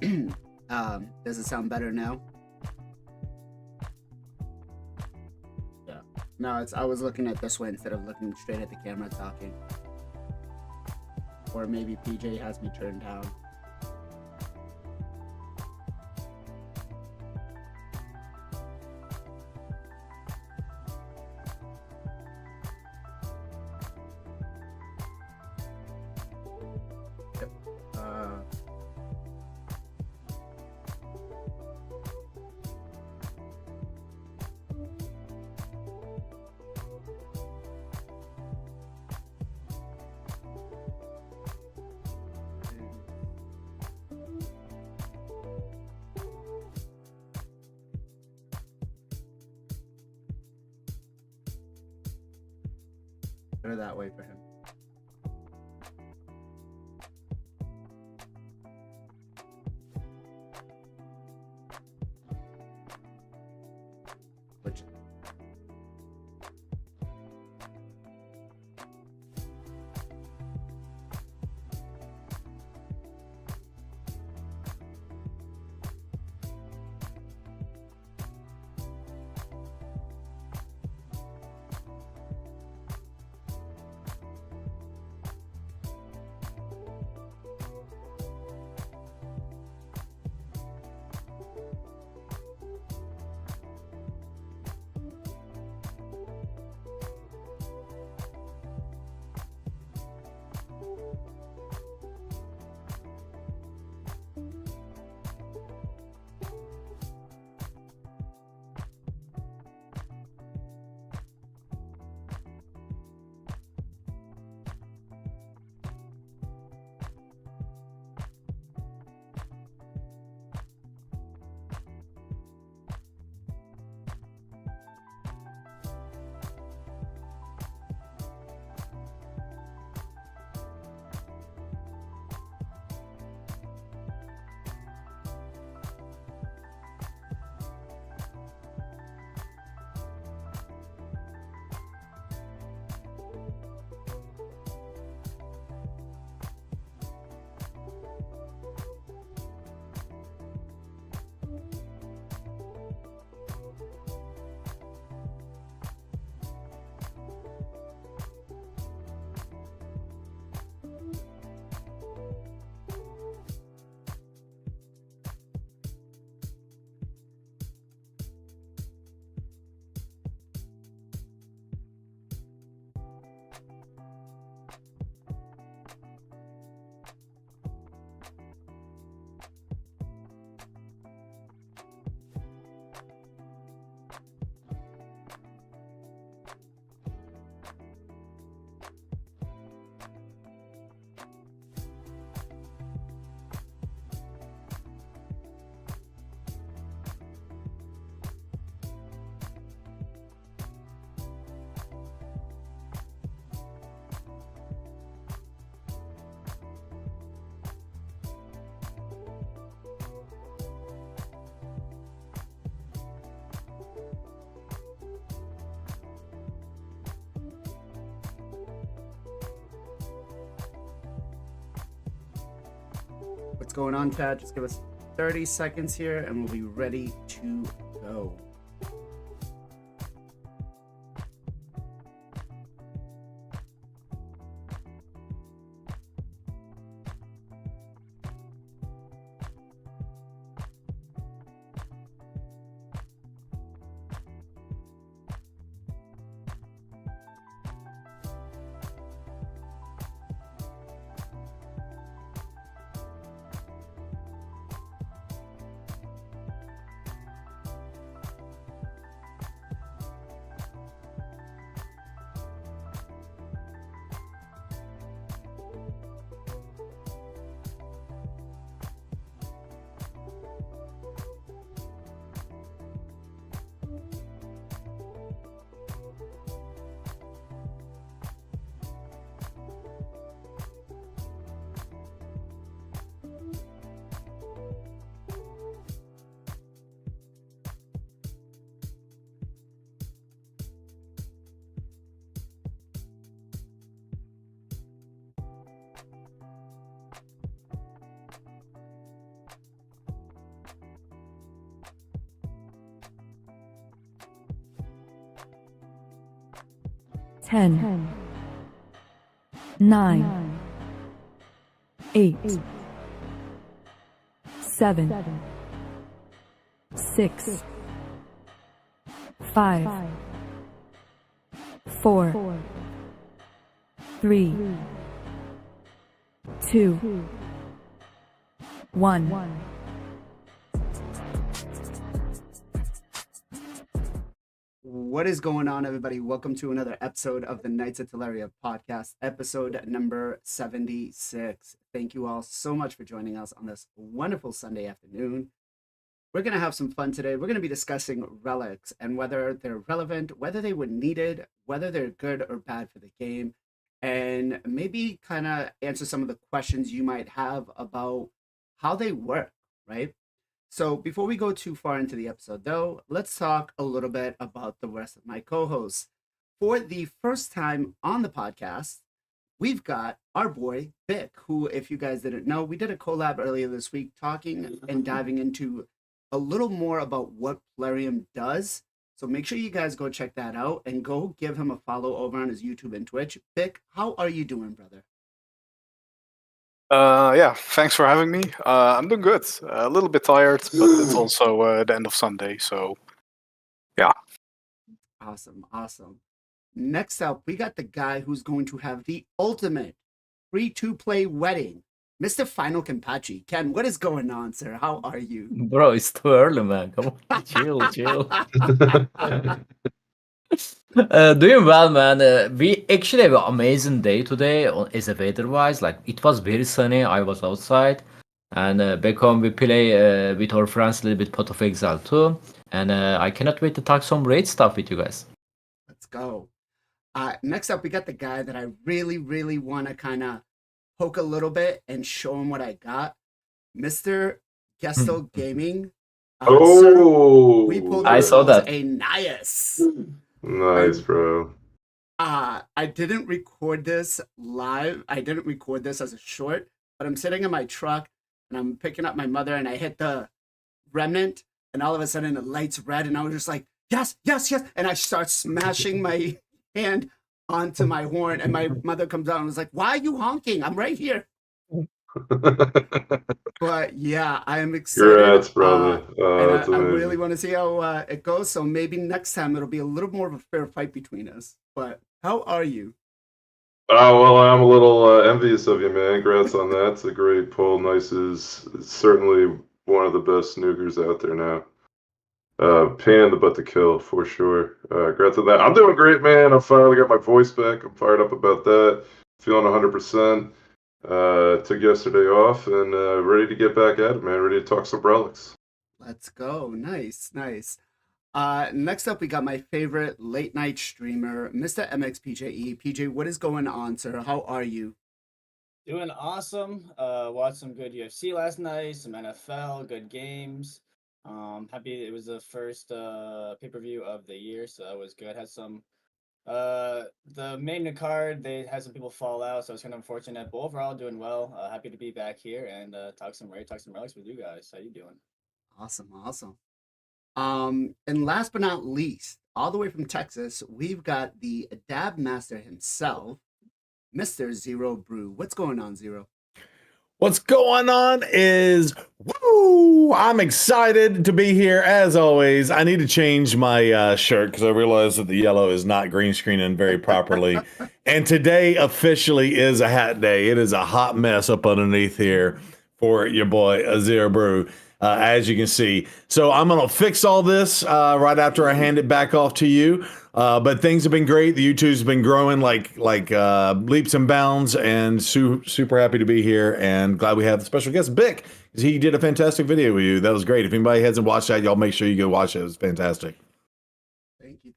Does it sound better now? Yeah. No, I was looking at this way instead of looking straight at the camera talking. Or maybe PJ has me turned down. Yep. Put it that way for him. Which what's going on, chat? Just give us 30 seconds here and we'll be ready to go. 10, 9, 8, 7, 6, 5, 4, 3, 2, 1. What is going on, everybody? Welcome to another episode of the Knights of Teleria podcast, episode number 76. Thank you all so much for joining us on this wonderful Sunday afternoon. We're going to have some fun today. We're going to be discussing relics and whether they're relevant, whether they were needed, whether they're good or bad for the game, and maybe kind of answer some of the questions you might have about how they work, right? So before we go too far into the episode, though, let's talk a little bit about the rest of my co-hosts. For the first time on the podcast, we've got our boy, Vic, who, if you guys didn't know, we did a collab earlier this week talking and diving into a little more about what Plarium does. So make sure you guys go check that out and go give him a follow over on his YouTube and Twitch. Vic, how are you doing, brother? Yeah, thanks for having me. I'm doing good. A little bit tired, but it's also the end of Sunday, so yeah. Awesome. Next up, we got the guy who's going to have the ultimate free-to-play wedding, Mr. FinalKenpachi. Ken, what is going on, sir? How are you? Bro, it's too early, man. Come on, chill. Doing well, man. We actually have an amazing day today as a weather-wise. Like, it was very sunny. I was outside. And back home, we play with our friends a little bit Pot of Exile too. And I cannot wait to talk some raid stuff with you guys. Let's go. Next up, we got the guy that I really want to kind of poke a little bit and show him what I got. Mr. Gestal Gaming. Sir, we pulled I saw that. A nice. Nice, bro. I didn't record this live. I didn't record this as a short, but I'm sitting in my truck and I'm picking up my mother and I hit the remnant and all of a sudden the light's red and I was just like, yes. And I start smashing my hand onto my horn and my mother comes out and was like, why are you honking? I'm right here. But yeah, I am excited. Congrats, brother. And I really want to see how it goes. So maybe next time it'll be a little more of a fair fight between us. But how are you? Oh, well, I'm a little envious of you, man. Congrats on that. It's a great pull. Nice is certainly one of the best snookers out there now. Pain in the butt to kill, for sure. Congrats on that. I'm doing great, man. I finally got my voice back. I'm fired up about that. Feeling 100%. Took yesterday off and ready to get back at it, man. Ready to talk some relics. Let's go. Nice. Next up, we got my favorite late night streamer, Mr. MXPJE. PJ, what is going on, sir? How are you? Doing awesome. Watched some good UFC last night, some NFL, good games. Happy it was the first pay-per-view of the year, so that was good. Had some the main card, they had some people fall out, so it's kind of unfortunate, but overall doing well. Happy to be back here and talk some relics with you guys. How you doing? Awesome. And last but not least, all the way from Texas, we've got the dab master himself, Mr. Zero Brew. What's going on, Zero? What's going on is, woo! I'm excited to be here as always. I need to change my shirt because I realize that the yellow is not green screening very properly. And today officially is a hat day. It is a hot mess up underneath here for your boy Zero Brew, as you can see. So I'm going to fix all this right after I hand it back off to you. But things have been great. The YouTube's been growing like leaps and bounds, and super happy to be here. And glad we have the special guest, Bick, because he did a fantastic video with you. That was great. If anybody hasn't watched that, y'all make sure you go watch it. It was fantastic.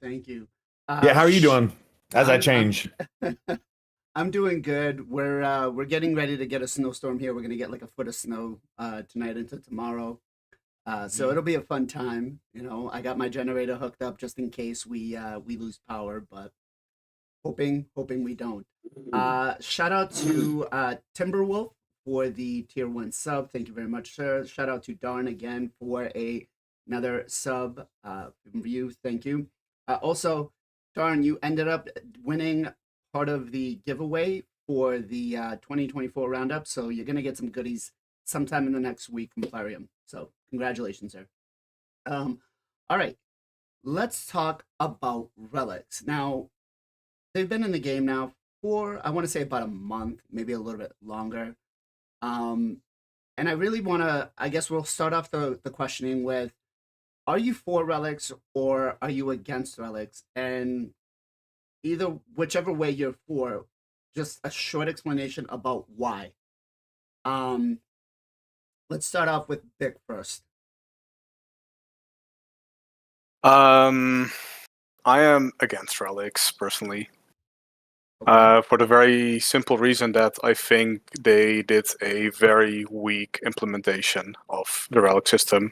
Thank you. Yeah, how are you doing? As I change. I'm doing good. We're getting ready to get a snowstorm here. We're gonna get like a foot of snow tonight into tomorrow. So it'll be a fun time. You know, I got my generator hooked up just in case we lose power, but hoping we don't. Shout out to Timberwolf for the tier 1 sub. Thank you very much, sir. Shout out to Darn again for another sub review. Thank you. Also, Darn, you ended up winning part of the giveaway for the 2024 roundup, so you're gonna get some goodies sometime in the next week from Plarium. So congratulations, sir. All right, let's talk about Relics. Now, they've been in the game now for, I want to say, about a month, maybe a little bit longer. And I really want to, I guess we'll start off the questioning with, are you for Relics or are you against Relics? And either, whichever way you're for, just a short explanation about why. Let's start off with Vic first. I am against Relics personally. For the very simple reason that I think they did a very weak implementation of the Relic system.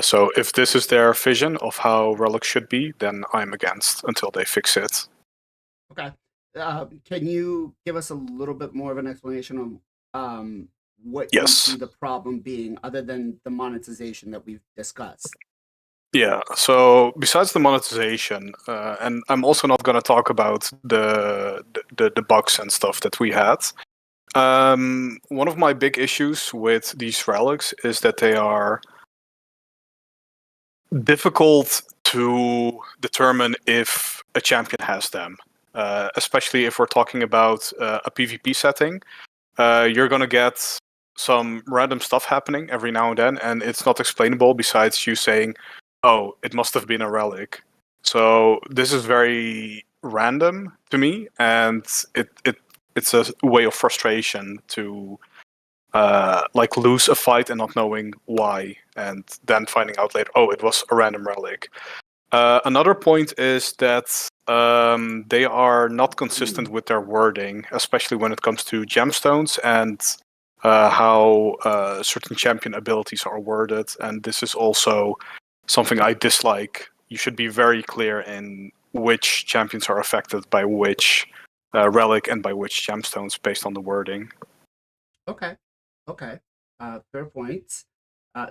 So if this is their vision of how Relic should be, then I'm against until they fix it. Okay. Can you give us a little bit more of an explanation of what you Yes. see the problem being, other than the monetization that we've discussed? Yeah, so besides the monetization, and I'm also not going to talk about the bugs and stuff that we had. One of my big issues with these relics is that they are difficult to determine if a champion has them, especially if we're talking about a PvP setting. You're going to get some random stuff happening every now and then, and it's not explainable besides you saying, oh, it must have been a relic. So this is very random to me, and it's a way of frustration to like lose a fight and not knowing why, and then finding out later, oh, it was a random relic. Another point is that they are not consistent with their wording, especially when it comes to gemstones and how certain champion abilities are worded, and this is also something I dislike. You should be very clear in which champions are affected by which relic and by which gemstones based on the wording. Okay. Fair point.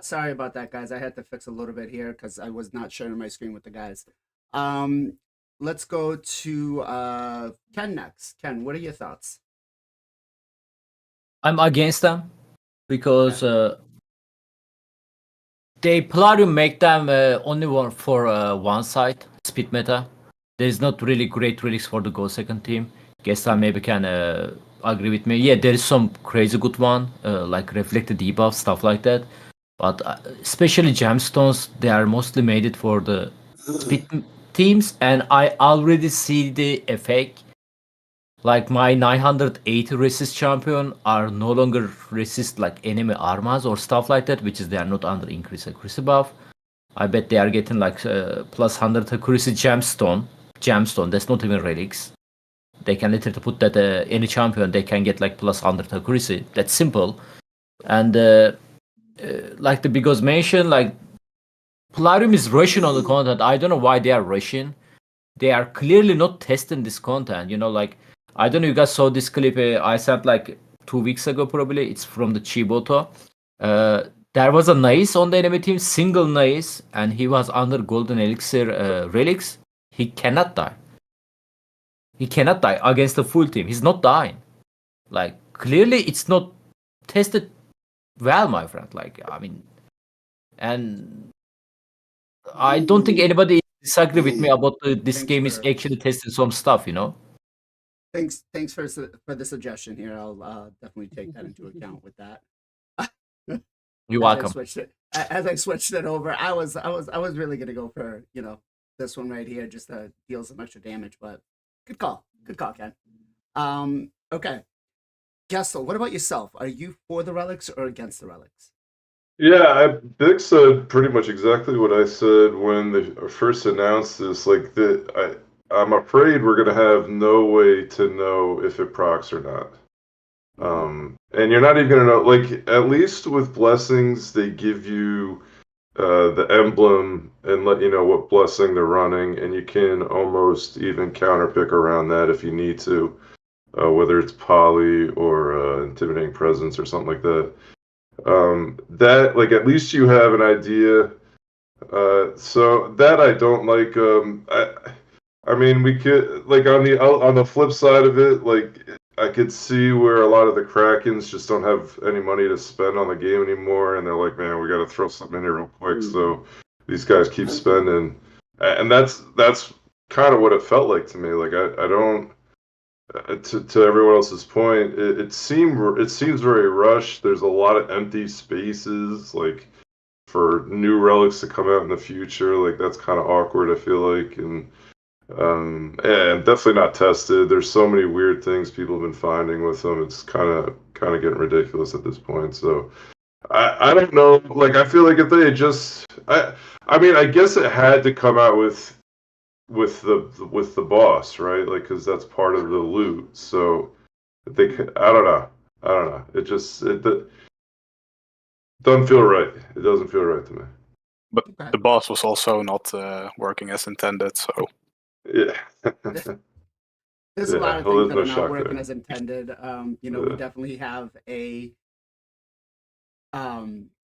Sorry about that, guys. I had to fix a little bit here because I was not sharing my screen with the guys. Let's go to Ken next. Ken, what are your thoughts? I'm against them because they Plarium make them only one for one side, speed meta. There's not really great relics for the Go second team. Gestal maybe can agree with me. Yeah, there is some crazy good one, like reflected debuff, stuff like that. But especially gemstones, they are mostly made it for the speed teams, and I already see the effect. Like my 980 resist champion are no longer resist like enemy armas or stuff like that, which is they are not under increase accuracy buff. I bet they are getting like plus 100 accuracy gemstone. Gemstone, that's not even relics. They can literally put that any champion they can get like plus 100 accuracy. That's simple. And like the Bigos mentioned, like Plarium is rushing on the content. I don't know why they are rushing. They are clearly not testing this content. You know, like I don't know if you guys saw this clip I sent like 2 weeks ago probably. It's from the Chiboto. There was a Nice on the enemy team, single Nice, and he was under Golden Elixir Relics. He cannot die. He cannot die against the full team. He's not dying. Like clearly it's not tested well, my friend. Like I mean, and I don't think anybody disagree with me about this Thanks game is for- actually testing some stuff, you know. Thanks for the suggestion here. I'll definitely take that into account with that. You're As welcome. I switched it over, I was really gonna go for this one right here just to deal some extra damage, but good call, Ken. Okay, Gestal, what about yourself? Are you for the relics or against the relics? Yeah, Vic said pretty much exactly what I said when they first announced this. Like, I'm afraid we're gonna have no way to know if it procs or not. And you're not even gonna know. Like, at least with blessings, they give you the emblem and let you know what blessing they're running, and you can almost even counterpick around that if you need to, whether it's poly or intimidating presence or something like that. That, like, at least you have an idea. So that I don't like. I mean, we could like on the flip side of it, like I could see where a lot of the Krakens just don't have any money to spend on the game anymore, and they're like, man, we got to throw something in here real quick. So these guys keep spending, and that's kind of what it felt like to me. Like I don't. To everyone else's point, it seems very rushed. There's a lot of empty spaces, like for new relics to come out in the future. Like that's kind of awkward. I feel like, and definitely not tested. There's so many weird things people have been finding with them. It's kind of getting ridiculous at this point. So I don't know. Like I feel like if they had just I mean I guess it had to come out with the boss, right? Like because that's part of the loot. So they I don't know. It doesn't feel right. It doesn't feel right to me. But Okay. the boss was also not working as intended, so Yeah. There's a lot of well, things there's that no are not shock working there. as intended. You know, we Yeah. definitely have a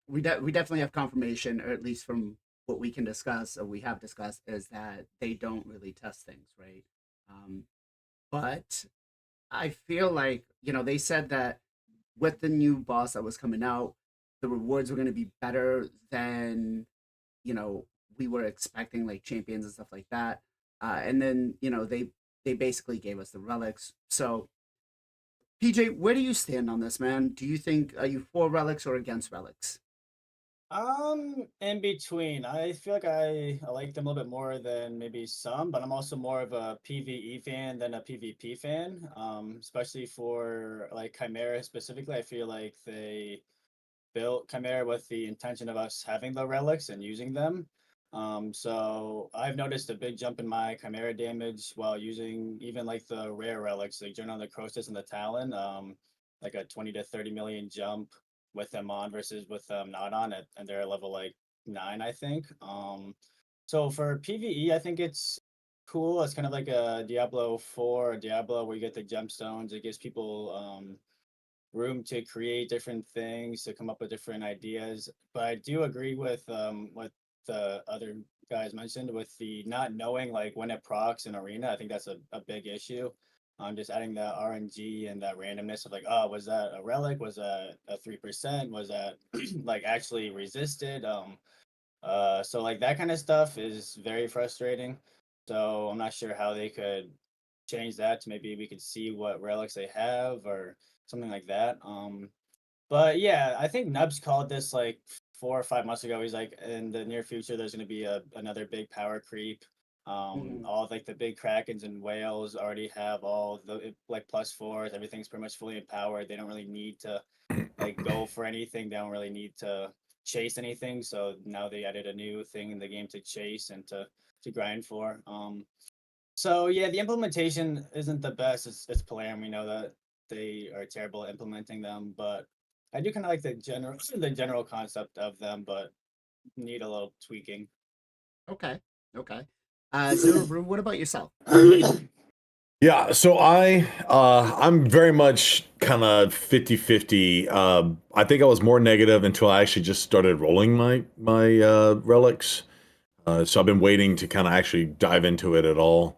we definitely have confirmation, or at least from what we can discuss or we have discussed, is that they don't really test things, right? But I feel like, you know, they said that with the new boss that was coming out, the rewards were going to be better than, you know, we were expecting, like champions and stuff like that. And then, you know, they basically gave us the relics. So, PJ, where do you stand on this, man? Do you think, are you for relics or against relics? In between. I feel like I like them a little bit more than maybe some, but I'm also more of a PvE fan than a PvP fan. Especially for like Chimera specifically. I feel like they built Chimera with the intention of us having the relics and using them. So I've noticed a big jump in my Chimera damage while using even like the rare relics, like Journal of the Crotus and the Talon. Like a 20 to 30 million jump with them on versus with them not on it, and they're level like 9, I think. So for PvE, I think it's cool. It's kind of like a Diablo 4 or Diablo where you get the gemstones. It gives people room to create different things, to come up with different ideas. But I do agree with what the other guys mentioned with the not knowing like when it procs in arena. I think that's a big issue. Just adding the RNG and that randomness of like, oh, was that a relic? Was that a 3%? Was that like actually resisted? So like that kind of stuff is very frustrating. So I'm not sure how they could change that to maybe we could see what relics they have or something like that. But yeah, I think Nubs called this like 4 or 5 months ago. He's like, in the near future, there's going to be another big power creep. Mhm. All of, like the big Krakens and whales already have all the like +4s. Everything's pretty much fully empowered. They don't really need to like go for anything. They don't really need to chase anything. So now they added a new thing in the game to chase and to grind for. So yeah, the implementation isn't the best. It's Plarium. We know that they are terrible at implementing them, but I do kind of like the general concept of them, but need a little tweaking. Okay. Okay. Zero Brew, what about yourself? Yeah, so I'm very much kind of 50-50. I think I was more negative until I actually just started rolling my relics. So I've been waiting to kind of actually dive into it at all.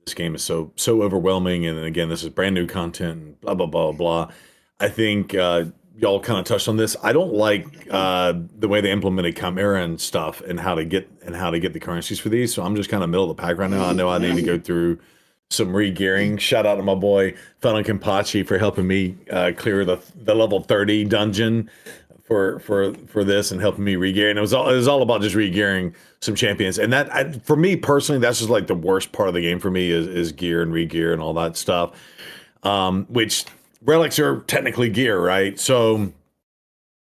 This game is so overwhelming, and again, this is brand new content, and blah blah blah blah. I think y'all kind of touched on this. I don't like the way they implemented Chimera and stuff, and how to get the currencies for these. So I'm just kind of middle of the pack right now. I know I need to go through some re-gearing. Shout out to my boy FinalKenpachi for helping me clear the level 30 dungeon for this and helping me re-gear. And it was all about just re-gearing some champions. And that for me personally, that's just like the worst part of the game for me is gear and re-gear and all that stuff. Which relics are technically gear, right? So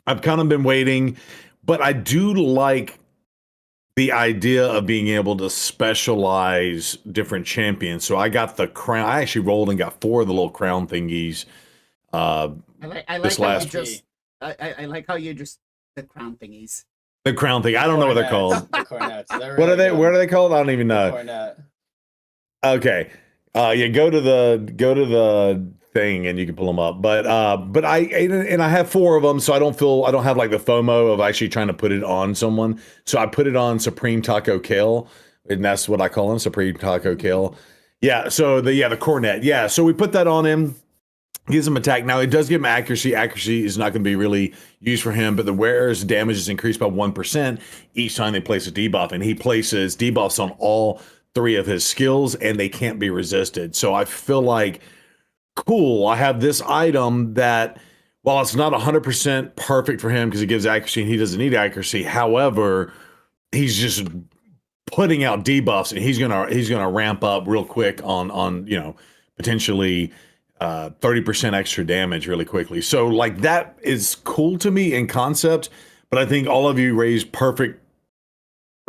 I've kind of been waiting, but I do like the idea of being able to specialize different champions. So I got the crown. I actually rolled and got 4 of the little crown thingies. I like This how you last- just I like how you just the crown thingies. The crown thing. I don't know what they're called. The cornets. What are they? What are they called? I don't even know. Cornet. Okay. Yeah, go to the thing and you can pull them up. But I have 4 of them, so I don't have like the FOMO of actually trying to put it on someone. So I put it on Supreme Taco Kill, and that's what I call him, Supreme Taco Kill. Yeah, so the cornet. Yeah, so we put that on him. Gives him attack. Now it does give him accuracy. Accuracy is not going to be really used for him, but the wearer's damage is increased by 1% each time they place a debuff, and he places debuffs on all 3 of his skills, and they can't be resisted. So I feel like, cool, I have this item that, while it's not 100% perfect for him because it gives accuracy and he doesn't need accuracy, however, he's just putting out debuffs, and he's gonna ramp up real quick on potentially 30% extra damage really quickly. So like that is cool to me in concept, but I think all of you raised perfect.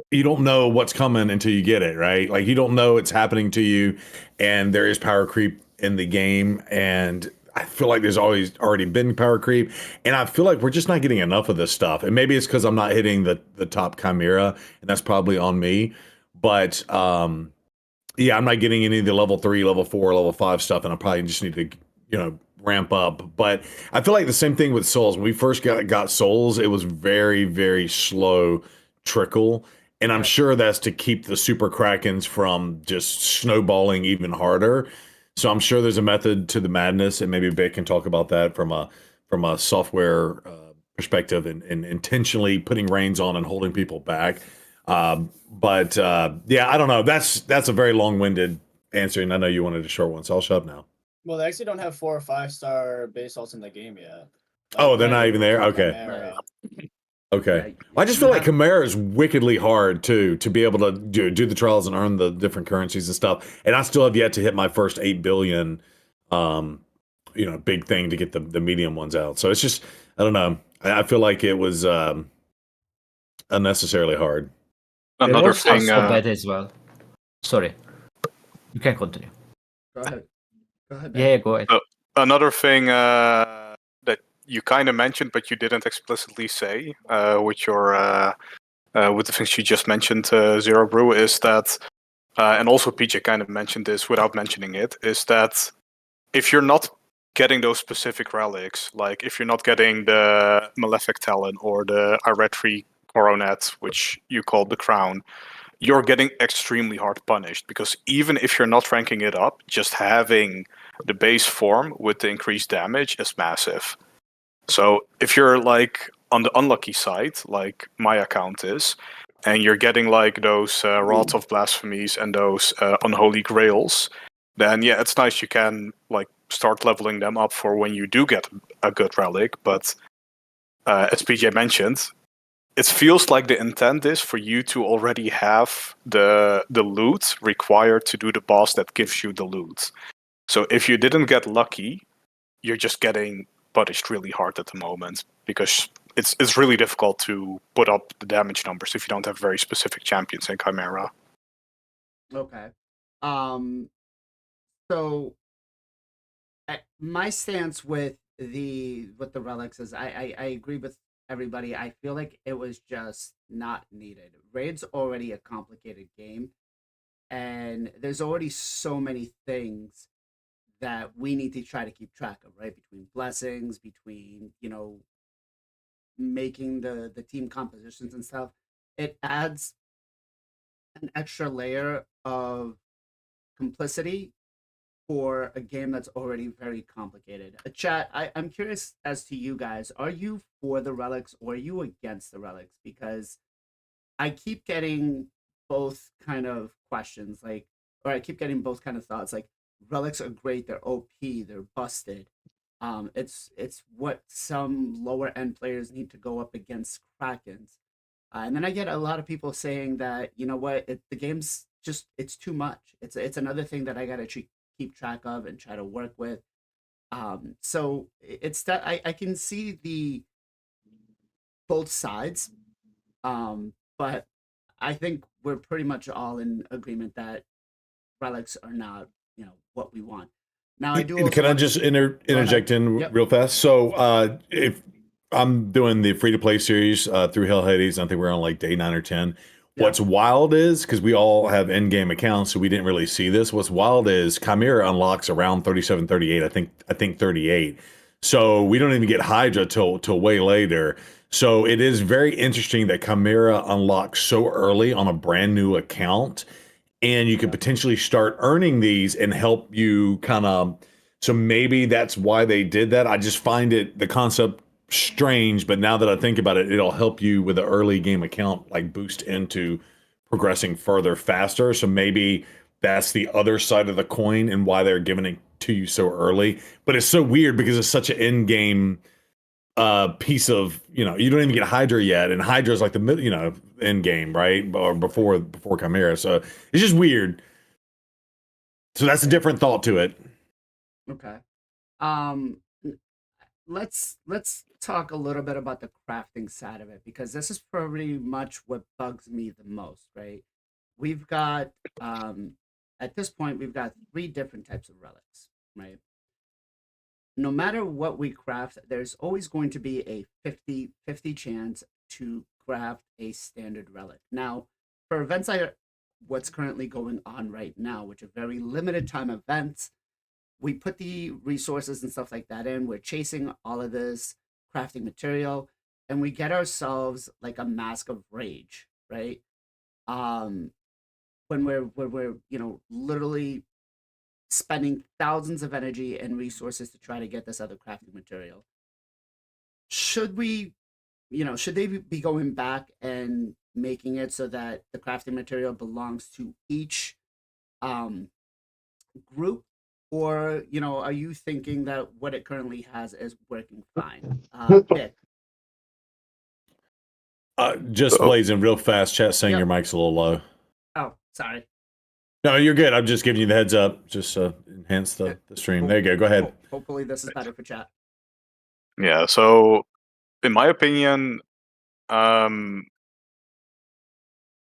You don't know what's coming until you get it, right? Like you don't know it's happening to you, and there is power creep in the game, and I feel like there's already been power creep, and I feel like we're just not getting enough of this stuff. And maybe it's because I'm not hitting the top Chimera, and that's probably on me. But yeah, I'm not getting any of the level 3, level 4, level 5 stuff, and I probably just need to, ramp up. But I feel like the same thing with souls. When we first got souls, it was very, very slow trickle. And I'm sure that's to keep the super krakens from just snowballing even harder. So I'm sure there's a method to the madness, and maybe Vic can talk about that from a software perspective, and intentionally putting reins on and holding people back. But yeah, I don't know. That's a very long-winded answer, and I know you wanted a short one, so I'll shut up now. Well, they actually don't have 4 or 5-star base salts in the game yet. Oh, they're not even there? Okay. Chimera. Okay. Well, I just feel like Chimera is wickedly hard too, to be able to do the trials and earn the different currencies and stuff. And I still have yet to hit my first 8 billion, big thing to get the medium ones out. So it's just, I don't know. I feel like it was unnecessarily hard. Another Also thing. so bad as well. Sorry, you can continue. Go ahead. Go ahead. Yeah, go ahead. Another thing that you kind of mentioned, but you didn't explicitly say, with your with the things you just mentioned, Zero Brew, is that, and also PJ kind of mentioned this without mentioning it, is that if you're not getting those specific relics, like if you're not getting the Malefic Talon or the Iretri Coronet, which you call the Crown, you're getting extremely hard punished, because even if you're not ranking it up, just having the base form with the increased damage is massive. So if you're like on the unlucky side, like my account is, and you're getting like those rods of blasphemies and those unholy grails, then yeah, it's nice you can like start leveling them up for when you do get a good relic. But as PJ mentioned, it feels like the intent is for you to already have the loot required to do the boss that gives you the loot. So if you didn't get lucky, you're just getting punished really hard at the moment, because it's really difficult to put up the damage numbers if you don't have very specific champions in Chimera. Okay. So my stance with the relics is I agree with everybody. I feel like it was just not needed. Raid's already a complicated game, and there's already so many things that we need to try to keep track of, right? Between blessings, between, making the team compositions and stuff. It adds an extra layer of complicity for a game that's already very complicated. Chat, I'm curious as to you guys. Are you for the relics or are you against the relics? Because I keep getting both kind of questions, or I keep getting both kind of thoughts. Like, relics are great, they're OP, they're busted. It's what some lower end players need to go up against Krakens. And then I get a lot of people saying that, you know what, the game's just, it's too much. It's another thing that I gotta keep track of and try to work with. So it's that I can see the both sides, but I think we're pretty much all in agreement that relics are not, what we want. Now I do. Can I just interject in real fast? So if I'm doing the free to play series through Hell Hades, I think we're on like day 9 or 10. Yeah. What's wild is, because we all have in-game accounts, so we didn't really see this. What's wild is Chimera unlocks around 37, 38. I think 38. So we don't even get Hydra till way later. So it is very interesting that Chimera unlocks so early on a brand new account, and you could potentially start earning these and help you kind of. So maybe that's why they did that. I just find the concept strange, but now that I think about it, it'll help you with the early game account, like boost into progressing further faster. So maybe that's the other side of the coin and why they're giving it to you so early. But it's so weird because it's such an end game piece of, you don't even get Hydra yet, and Hydra's like the end game, right? Or before Chimera. So it's just weird. So that's a different thought to it. Okay. Let's talk a little bit about the crafting side of it, because this is pretty much what bugs me the most, right? We've got at this point we've got 3 different types of relics, right? No matter what we craft, there's always going to be a 50-50 chance to craft a standard relic. Now, for events like what's currently going on right now, which are very limited time events, we put the resources and stuff like that in. We're chasing all of this crafting material, and we get ourselves like a mask of rage, right? When we're literally spending thousands of energy and resources to try to get this other crafting material. Should they be going back and making it so that the crafting material belongs to each group? Or, are you thinking that what it currently has is working fine? Pick. Just blazing real fast, chat saying Yep. your mic's a little low. Oh, sorry. No, you're good. I'm just giving you the heads up, just to enhance the stream. There you go. Go ahead. Hopefully this is better for chat. Yeah, so in my opinion,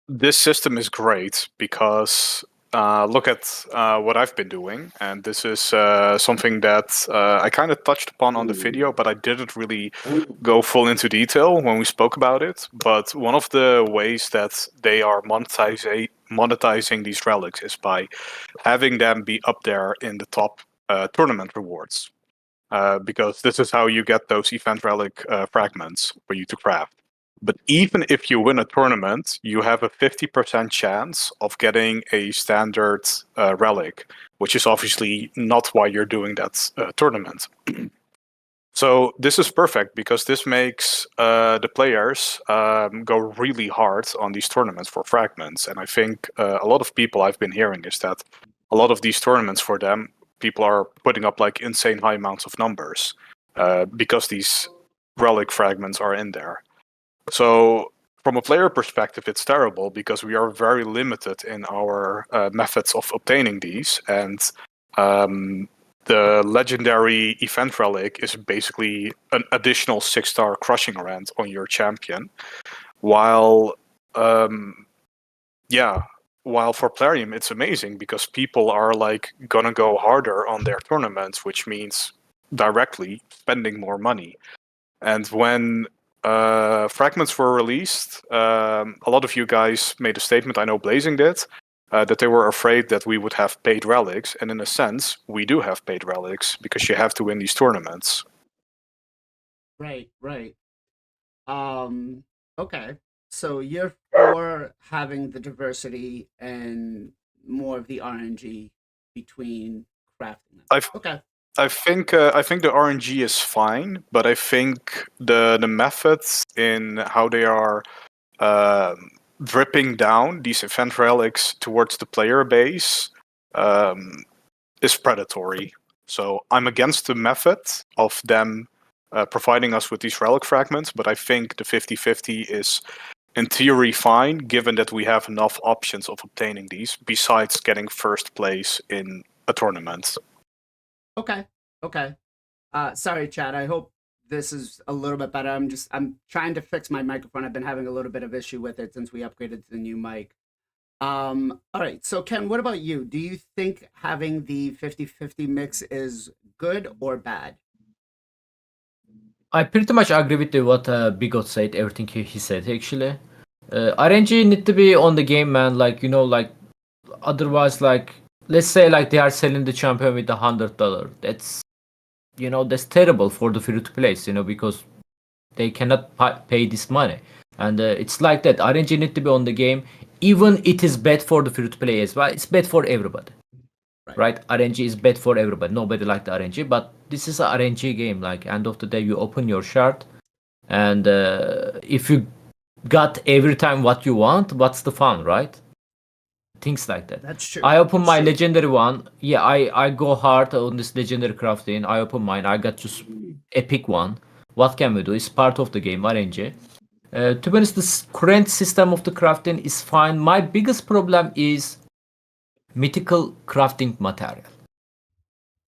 this system is great because look at what I've been doing, and this is something that I kind of touched upon on the video, but I didn't really go full into detail when we spoke about it. But one of the ways that they are monetizing these relics is by having them be up there in the top tournament rewards, because this is how you get those event relic fragments for you to craft. But even if you win a tournament, you have a 50% chance of getting a standard relic, which is obviously not why you're doing that tournament. So this is perfect because this makes the players go really hard on these tournaments for fragments. And I think a lot of people I've been hearing is that a lot of these tournaments for them, people are putting up like insane high amounts of numbers because these relic fragments are in there. So from a player perspective, it's terrible because we are very limited in our methods of obtaining these. And the legendary event relic is basically an additional 6-star crushing rend on your champion. While for Plarium, it's amazing because people are like gonna go harder on their tournaments, which means directly spending more money. And when fragments were released, a lot of you guys made a statement, I know Blazing did, that they were afraid that we would have paid relics, and in a sense, we do have paid relics, because you have to win these tournaments. Right. Okay. So you're for having the diversity and more of the RNG between crafting them. Okay. I think the RNG is fine, but I think the methods in how they are dripping down these event relics towards the player base is predatory. So I'm against the method of them providing us with these relic fragments, but I think the 50-50 is in theory fine, given that we have enough options of obtaining these besides getting first place in a tournament. Okay. Sorry, Chad. I hope this is a little bit better. I'm trying to fix my microphone. I've been having a little bit of issue with it since we upgraded to the new mic. All right. So Ken, what about you? Do you think having the 50-50 mix is good or bad? I pretty much agree with what Bigot said, everything he said actually. RNG need to be on the game, man. Otherwise, let's say they are selling the champion with $100. That's terrible for the free to plays, because They cannot pay this money, and it's like that. RNG need to be on the game. Even it is bad for the free to play as well. It's bad for everybody, right? RNG is bad for everybody. Nobody like the RNG, but this is a RNG game. Like end of the day, you open your shard, and if you got every time what you want, what's the fun, right? Things like that. That's true. I open That's my true. legendary one. Yeah, I go hard on this legendary crafting. I open mine. I got just epic one. What can we do? It's part of the game, RNG. To be honest, the current system of the crafting is fine. My biggest problem is mythical crafting material.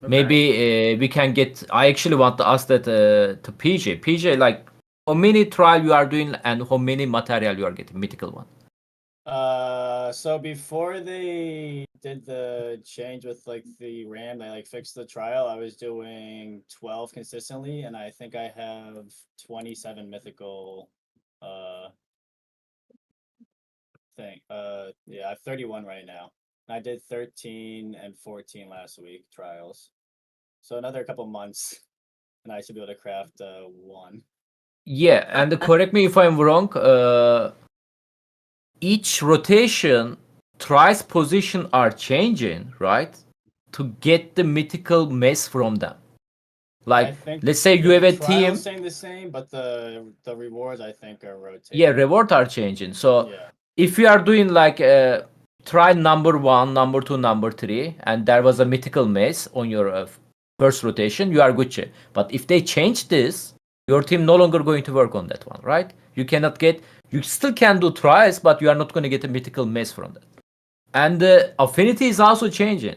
Okay. Maybe we can get. I actually want to ask that to PJ. PJ, like, how many trial you are doing and how many material you are getting? Mythical one. So before they did the change with like the RAM, they like fixed the trial. I was doing 12 consistently, and I think I have 27 mythical thing. Yeah, I have 31 right now. And I did 13 and 14 last week trials. So another couple months, and I should be able to craft one. Yeah, and correct me if I'm wrong. Each rotation, Tri's position are changing, right? To get the mythical mess from them. I Like, think let's say you the have a trial's team. staying the same, but the rewards I think are rotating. Yeah, reward are changing. So Yeah. if you are doing like trial number 1, number 2, number 3, and there was a mythical mess on your first rotation, you are Gucci. But if they change this, your team no longer going to work on that one, right? You cannot get. You still can do tries, but you are not going to get a mythical mess from that. And the affinity is also changing.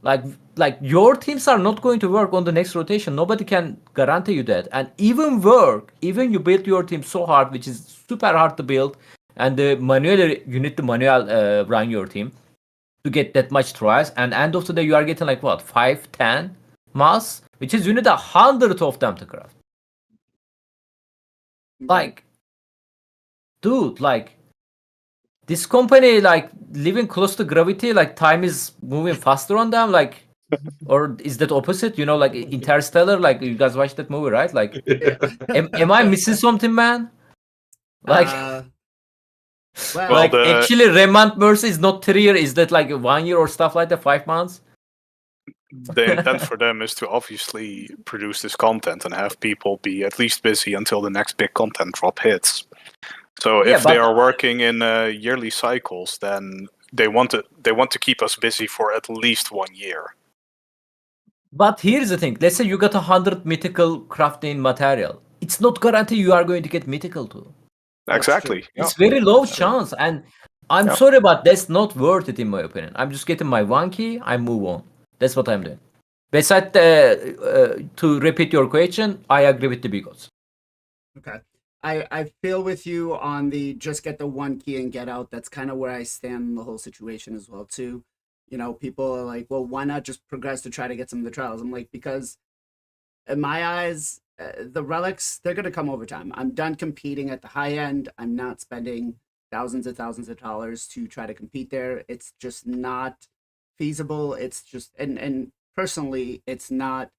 Like your teams are not going to work on the next rotation. Nobody can guarantee you that. And even you build your team so hard, which is super hard to build, and you need to manual run your team to get that much tries. And end of the day, you are getting like what 5, 10 mass, which is you need 100 of them to craft. Like, dude, like this company like living close to gravity, like time is moving faster on them, like, or is that opposite? You know, like Interstellar, like you guys watched that movie, right? Like, am I missing something, man? Like, Well, like the- actually, Remand Mercy is not 3 years. Is that like 1 year or stuff like that? 5 months? The intent for them is to obviously produce this content and have people be at least busy until the next big content drop hits. So Yeah, if they but- are working in yearly cycles, then they want to keep us busy for at least 1 year. But here's the thing. Let's say you got 100 mythical crafting material. It's not guaranteed you are going to get mythical too. That's Exactly. true. Yeah. It's very low That's true. chance, and I'm Yeah. sorry, but that's not worth it in my opinion. I'm just getting my 1 key, I move on. That's what I'm doing. Besides, to repeat your question, I agree with the bigots. Okay. I feel with you on the just get the 1 key and get out. That's kind of where I stand in the whole situation as well too. You know, people are like, well, why not just progress to try to get some of the trials? I'm like, because in my eyes, the relics, they're going to come over time. I'm done competing at the high end. I'm not spending thousands of dollars to try to compete there. It's just not feasible. It's just, and personally, it's not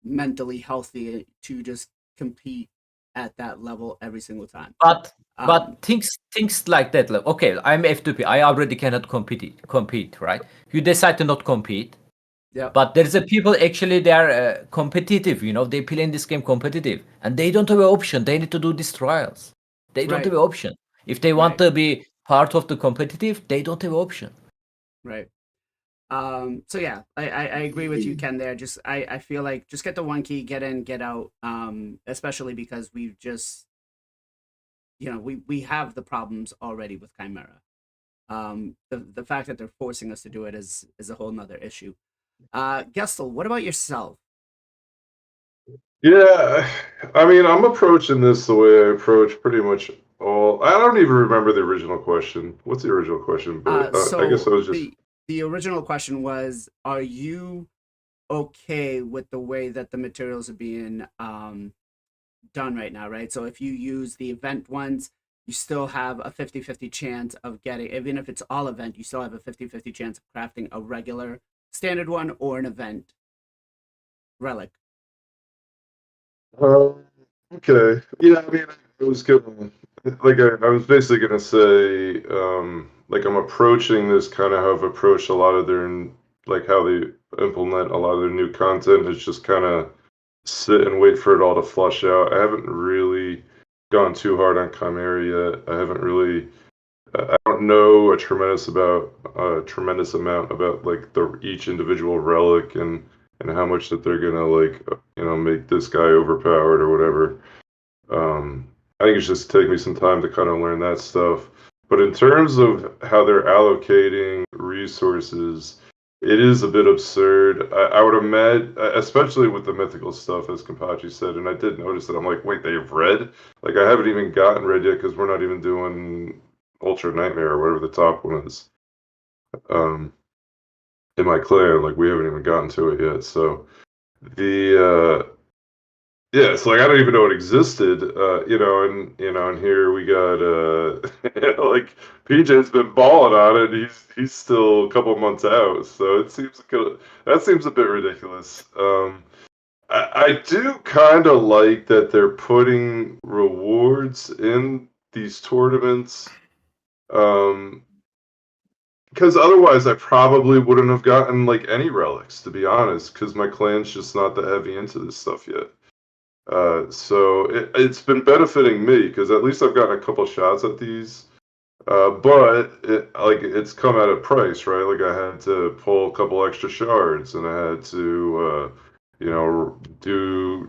mentally healthy to just compete at that level every single time. But things like that, like, okay, I'm F2P. I already cannot compete, right? You decide to not compete. Yeah. But there's a people actually they are competitive. You know, they play in this game competitive, and they don't have an option. They need to do these trials. They don't Right. have an option. If they want to be part of the competitive, they don't have an option. Right. So yeah, I agree with you, Ken, there. Just I feel like just get the 1 key, get in, get out. Especially because we've just, you know, we have the problems already with Chimera. The fact that they're forcing us to do it is a whole nother issue. Gestal, what about yourself? Yeah, I mean, I'm approaching this the way I approach pretty much all. I don't even remember the original question. What's the original question? But I guess I was just. The original question was, are you okay with the way that the materials are being done right now, right? So if you use the event ones, you still have a 50-50 chance of getting, even if it's all event, you still have a 50-50 chance of crafting a regular standard one or an event relic. Okay. Yeah, I mean, I was gonna, like, I was basically gonna say, like, I'm approaching this kind of how I've approached a lot of their, like, how they implement a lot of their new content is just kind of sit and wait for it all to flush out. I haven't really gone too hard on Chimera yet. I haven't really, I don't know a tremendous amount about like the each individual relic and how much that they're gonna like, make this guy overpowered or whatever. I think it's just take me some time to kind of learn that stuff. But in terms of how they're allocating resources, it is a bit absurd. I would imagine, especially with the mythical stuff, as Kampachi said, and I did notice that. I'm like, wait, they have red? Like, I haven't even gotten red yet because we're not even doing Ultra Nightmare or whatever the top one is. Um, in my clan, like, we haven't even gotten to it yet. So the yeah, it's like I don't even know it existed, and here we got like PJ's been balling on it. He's still a couple months out, so that seems a bit ridiculous. I do kind of like that they're putting rewards in these tournaments, um, because otherwise I probably wouldn't have gotten like any relics, to be honest, because my clan's just not that heavy into this stuff yet. So it's been benefiting me because at least I've gotten a couple shots at these. But it's come at a price, right? Like I had to pull a couple extra shards, and I had to,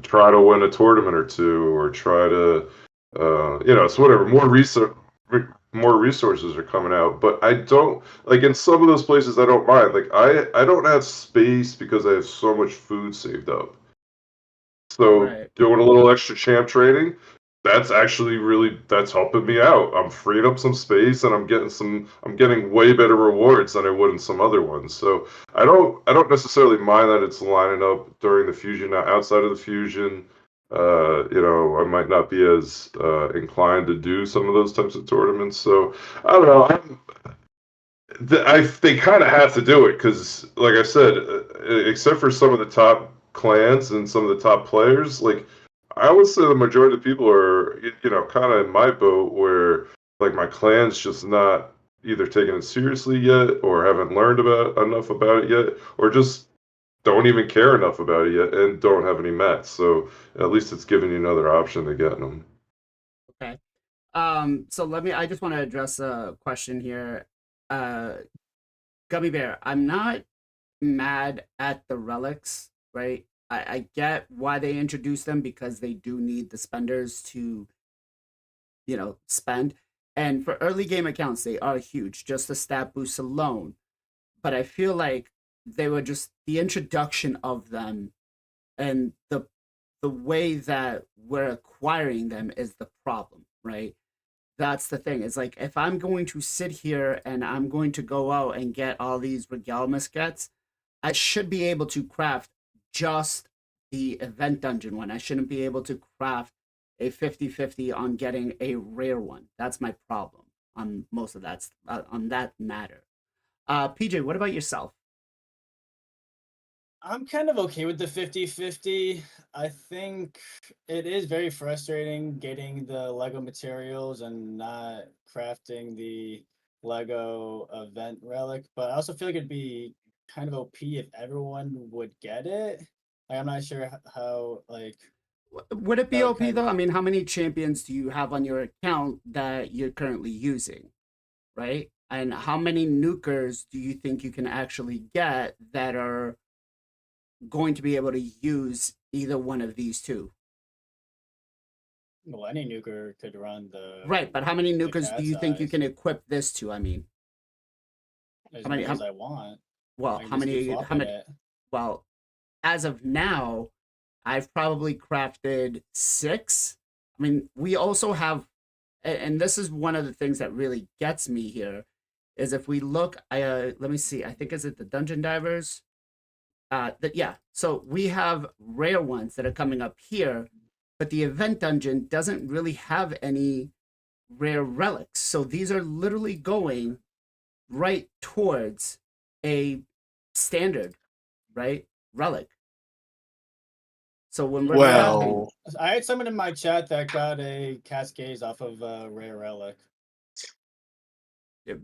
try to win a tournament or two, or try to, so whatever. More resources are coming out, but I don't like in some of those places. I don't mind. Like I don't have space because I have so much food saved up. So Right. doing a little extra champ training, that's helping me out. I'm freeing up some space and I'm getting way better rewards than I would in some other ones. So I don't necessarily mind that it's lining up during the fusion. Now outside of the fusion, I might not be as inclined to do some of those types of tournaments. So I don't know. They kind of have to do it because, like I said, except for some of the top clans and some of the top players, like I would say the majority of people are, kind of in my boat where like my clan's just not either taking it seriously yet or haven't learned enough about it yet or just don't even care enough about it yet and don't have any mats. So at least it's giving you another option to get them. Okay. So I just want to address a question here. Uh, Gummy Bear, I'm not mad at the relics, right? I get why they introduced them because they do need the spenders to, spend. And for early game accounts, they are huge, just the stat boost alone. But I feel like they were just the introduction of them and the way that we're acquiring them is the problem, right? That's the thing. It's like if I'm going to sit here and I'm going to go out and get all these regal muskets, I should be able to craft just the event dungeon one. I shouldn't be able to craft a 50-50 on getting a rare one. That's my problem on most of that on that matter. PJ, what about yourself? I'm kind of okay with the 50-50. I think it is very frustrating getting the Lego materials and not crafting the Lego event relic, but I also feel like it'd be kind of OP if everyone would get it. Like, I'm not sure how, like, Would it be that would OP kind though? of. I mean, how many champions do you have on your account that you're currently using, right? And how many nukers do you think you can actually get that are going to be able to use either one of these two? Well, any nuker could run the Right, but how many nukers do cat you think you size can equip this to? I mean, as how many? many as I want. Well, I can how just keep many? How flopping many? it. Well, as of now, I've probably crafted 6. I mean, we also have, and this is one of the things that really gets me here, is if we look, let me see, I think is it the dungeon divers? Yeah. So we have rare ones that are coming up here, but the event dungeon doesn't really have any rare relics. So these are literally going right towards a standard, right? Relic. So when we're crafting, Well, I had someone in my chat that got a Cascades off of Rare Relic.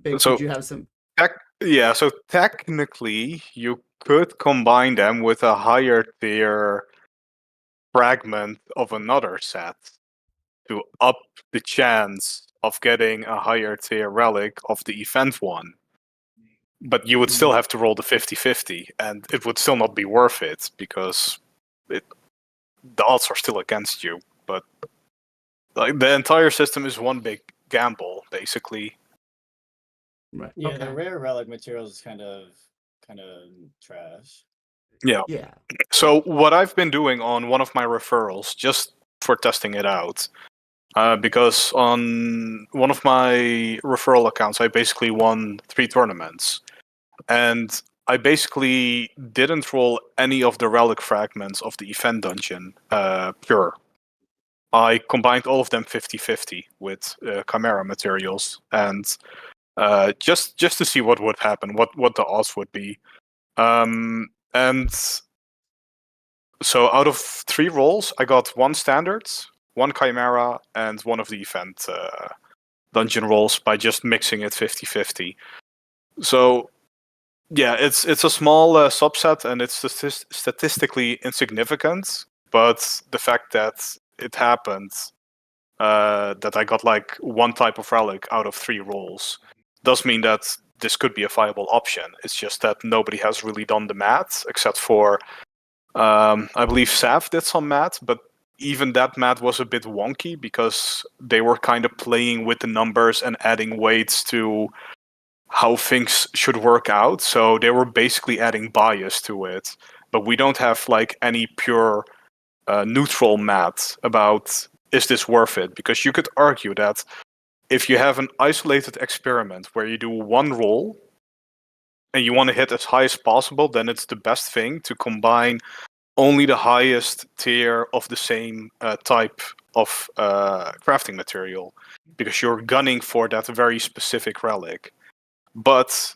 Big, so did you have some? yeah, so technically you could combine them with a higher tier fragment of another set to up the chance of getting a higher tier relic of the event one. But you would still have to roll the 50-50, and it would still not be worth it because the odds are still against you. But like the entire system is one big gamble, basically. Right. Yeah, Okay. the Rare Relic material is kind of trash. Yeah. Yeah. So what I've been doing on one of my referrals, just for testing it out, because on one of my referral accounts, I basically won 3 tournaments, and I basically didn't roll any of the relic fragments of the event dungeon pure. I combined all of them 50-50 with Chimera materials, and just to see what would happen, what the odds would be. And so out of 3 rolls, I got 1 standard, 1 Chimera, and 1 of the event dungeon rolls by just mixing it 50-50. So yeah, it's a small subset, and it's statistically insignificant. But the fact that it happened, that I got like 1 type of relic out of 3 rolls, does mean that this could be a viable option. It's just that nobody has really done the math, except for I believe Sav did some math, but even that math was a bit wonky because they were kind of playing with the numbers and adding weights to how things should work out. So they were basically adding bias to it. But we don't have like any pure neutral math about is this worth it? Because you could argue that if you have an isolated experiment where you do 1 roll and you want to hit as high as possible, then it's the best thing to combine only the highest tier of the same type of crafting material, because you're gunning for that very specific relic. But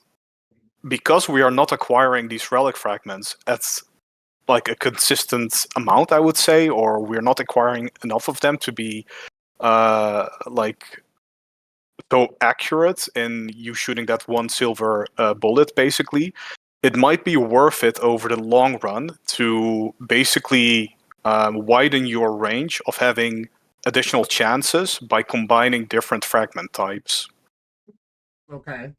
because we are not acquiring these relic fragments at like a consistent amount, I would say, or we're not acquiring enough of them to be like so accurate in you shooting that 1 silver bullet, basically, it might be worth it over the long run to basically widen your range of having additional chances by combining different fragment types. Okay.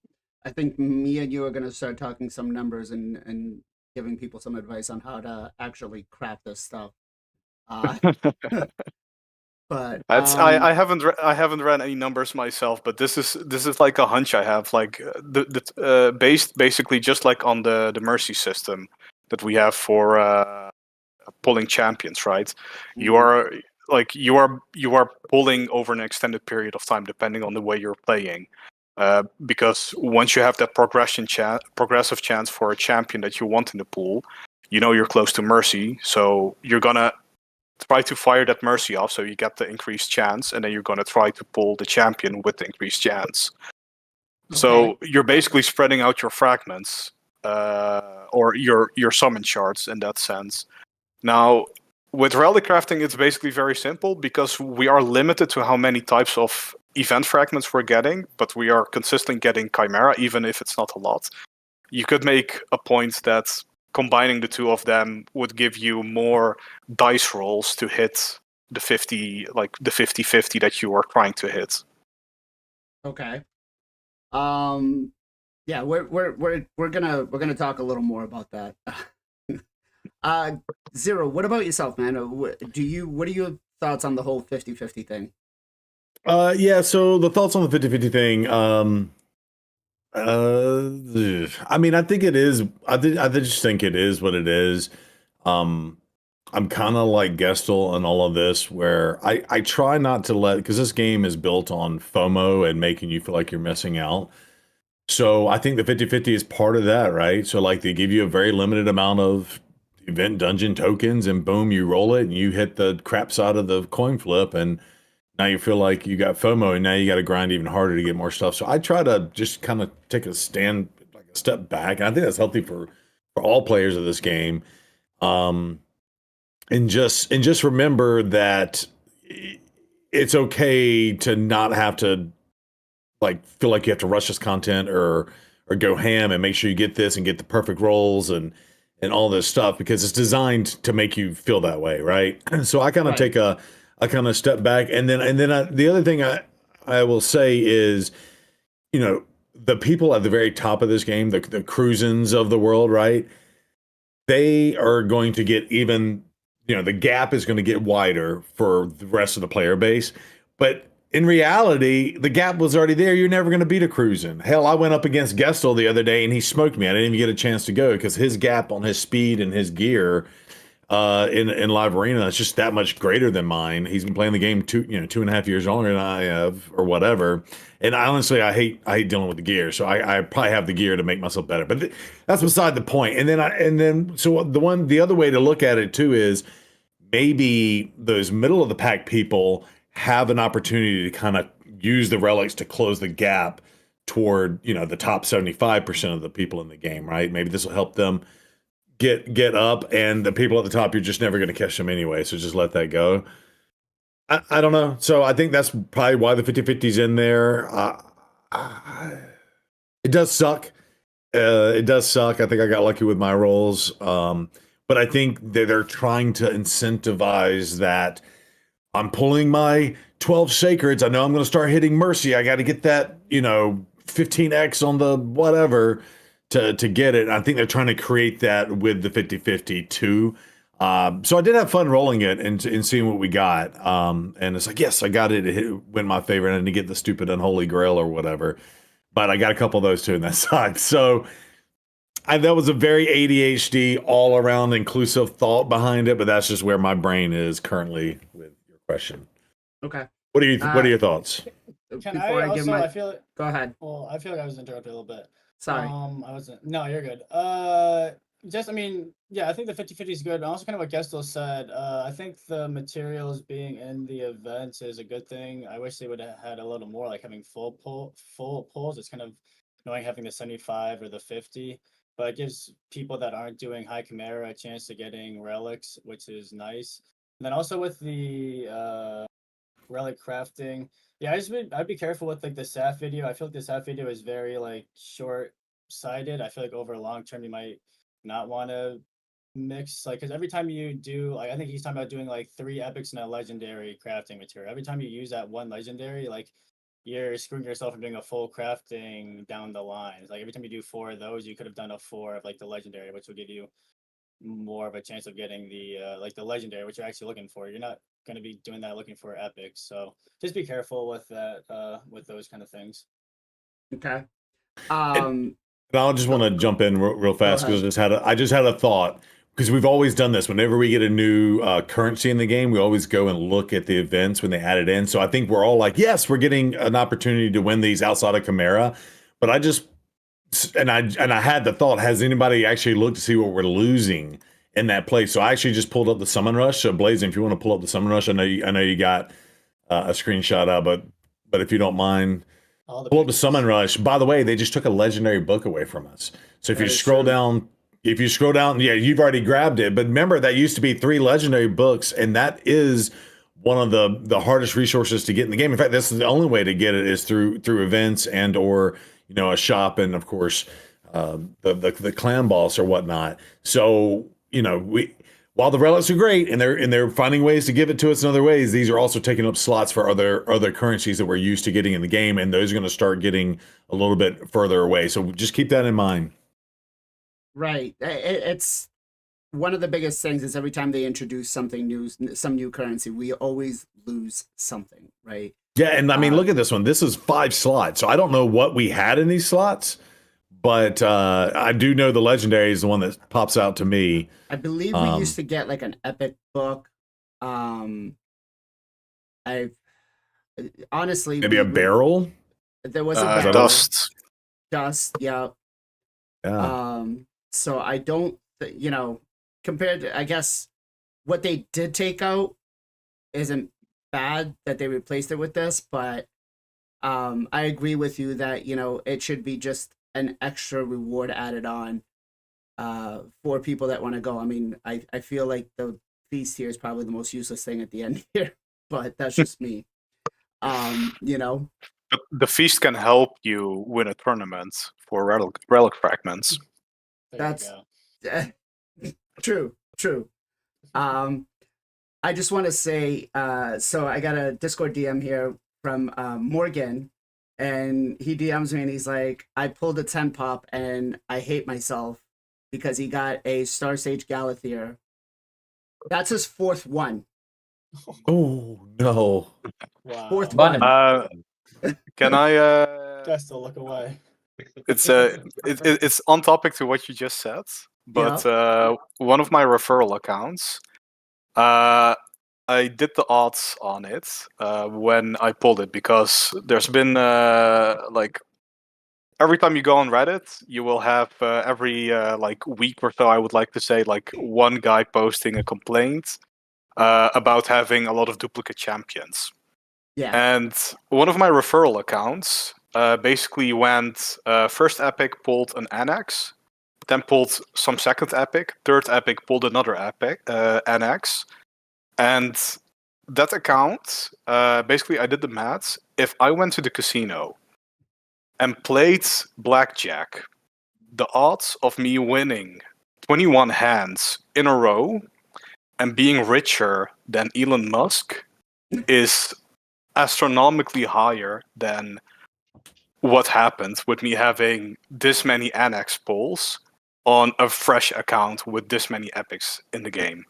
I think me and you are going to start talking some numbers and giving people some advice on how to actually craft this stuff. But I haven't ran any numbers myself, but this is like a hunch I have, like based basically just like on the mercy system that we have for pulling champions, right? You are like you are pulling over an extended period of time depending on the way you're playing. Because once you have that progressive chance for a champion that you want in the pool, you know you're close to mercy, so you're gonna try to fire that mercy off so you get the increased chance, and then you're gonna try to pull the champion with the increased chance. So you're basically spreading out your fragments, or your summon shards in that sense. Now, with relic crafting, it's basically very simple because we are limited to how many types of event fragments we're getting, but we are consistently getting Chimera, even if it's not a lot. You could make a point that combining the 2 of them would give you more dice rolls to hit the 50-50 that you are trying to hit. okay. Yeah, we're gonna talk a little more about that. Zero, what about yourself, man? What are your thoughts on the whole 50-50 thing? Yeah, so the thoughts on the 50-50 thing, I mean, I think it is, I just think it is what it is. I'm kind of like Gestal and all of this, where I try not to because this game is built on FOMO and making you feel like you're missing out. So I think the 50-50 is part of that, right? So like they give you a very limited amount of event dungeon tokens, and boom, you roll it and you hit the crap side of the coin flip, and now you feel like you got FOMO, and now you got to grind even harder to get more stuff. So I try to just kind of take a step back, and I think that's healthy for all players of this game. and just remember that it's okay to not have to like feel like you have to rush this content or go ham and make sure you get this and get the perfect rolls and all this stuff, because it's designed to make you feel that way, right? So I kind of Right. I kind of step back, and then the other thing I will say is, you know, the people at the very top of this game, the Cruisins of the world, right? They are going to get even, you know, the gap is going to get wider for the rest of the player base. But in reality, the gap was already there. You're never going to beat a Cruisin. Hell, I went up against Gestal the other day and he smoked me. I didn't even get a chance to go because his gap on his speed and his gear in live arena is just that much greater than mine. He's been playing the game 2.5 years longer than I have, or whatever. And honestly, I hate dealing with the gear, so I probably have the gear to make myself better. But that's beside the point. And then so the other way to look at it too is maybe those middle of the pack people have an opportunity to kind of use the relics to close the gap toward, you know, the top 75% of the people in the game, right? Maybe this will help them get up, and the people at the top, you're just never going to catch them anyway, so just let that go. I don't know. So I think that's probably why the 50-50's in there. It does suck. It does suck. I think I got lucky with my rolls. But I think they're trying to incentivize that I'm pulling my 12 sacreds. I know I'm going to start hitting mercy. I got to get that, you know, 15x on the whatever to get it. I think they're trying to create that with the 50-50 too. So I did have fun rolling it and seeing what we got. And it's like, yes, I got it. It went my favor, and I didn't get the stupid unholy grail or whatever. But I got a couple of those too, and that sucked. So that was a very ADHD, all around inclusive thought behind it. But that's just where my brain is currently with your question. Okay. What are your thoughts? Can Before I give also? my, I feel like. go ahead. Well, I feel like I was interrupted a little bit. Sorry. I wasn't. No, you're good. Just, I mean, yeah, I think the 50-50 is good. And also kind of what Gestal said. I think the materials being in the events is a good thing. I wish they would have had a little more, like having full pulls. It's kind of annoying having the 75 or the 50, but it gives people that aren't doing high Chimera a chance to getting relics, which is nice. And then also with the relic crafting, yeah, I'd be careful with like the SAF video. I feel like the SAF video is very like short-sighted. I feel like over long term you might not want to mix, like, because every time you do, like, I think he's talking about doing like 3 epics and a legendary crafting material. Every time you use that one legendary, like, you're screwing yourself from doing a full crafting down the line. It's like every time you do 4 of those, you could have done a 4 of like the legendary, which will give you more of a chance of getting the like the legendary, which you're actually looking for. You're not going to be doing that looking for epics, so just be careful with that, with those kind of things. Okay. And I just want to jump in real fast because ahead. I just had a thought, because we've always done this. Whenever we get a new currency in the game, we always go and look at the events when they add it in. So I think we're all like, yes, we're getting an opportunity to win these outside of Chimera. But I just and I had the thought, has anybody actually looked to see what we're losing in that place? So I actually just pulled up the Summon Rush. So Blazing, if you want to pull up the Summon Rush, I know you got a screenshot of it, but if you don't mind, pull up the Summon Rush. By the way, they just took a legendary book away from us. So if you scroll down, yeah, you've already grabbed it. But remember, that used to be 3 legendary books, and that is one of the hardest resources to get in the game. In fact, this is the only way to get it is through events and or, you know, a shop, and of course the clan boss or whatnot. So, you know, while the relics are great and they're finding ways to give it to us in other ways, these are also taking up slots for other currencies that we're used to getting in the game, and those are going to start getting a little bit further away. So just keep that in mind. Right. It's one of the biggest things is every time they introduce something new, some new currency, we always lose something, right? Yeah, and I mean, look at this one. This is 5 slots. So I don't know what we had in these slots, but I do know the legendary is the one that pops out to me. I believe we used to get like an epic book. I honestly Maybe a barrel. There was a barrel. Dust, yeah. Yeah. So I don't, you know, compared to, I guess, what they did take out isn't bad that they replaced it with this, but I agree with you that, you know, it should be just an extra reward added on for people that want to go. I mean, I feel like the feast here is probably the most useless thing at the end here, but that's just me. You know, The feast can help you win a tournament for relic fragments. There that's you go. true. I just want to say, so I got a Discord DM here from Morgan, and he DMs me and he's like, I pulled a 10 pop and I hate myself because he got a Star Sage Galathier. That's his fourth one. Oh no. Wow. Fourth Bunny. one. Can I? Just to look away. It's on topic to what you just said, but one of my referral accounts, I did the odds on it when I pulled it because there's been like every time you go on Reddit, you will have every like week or so, I would like to say, like one guy posting a complaint about having a lot of duplicate champions. Yeah. And one of my referral accounts basically went first epic pulled an annex, then pulled some second epic, third epic pulled another epic annex, and that account basically I did the maths. If I went to the casino and played blackjack, the odds of me winning 21 hands in a row and being richer than Elon Musk is astronomically higher than what happened with me having this many annex pulls on a fresh account with this many epics in the game.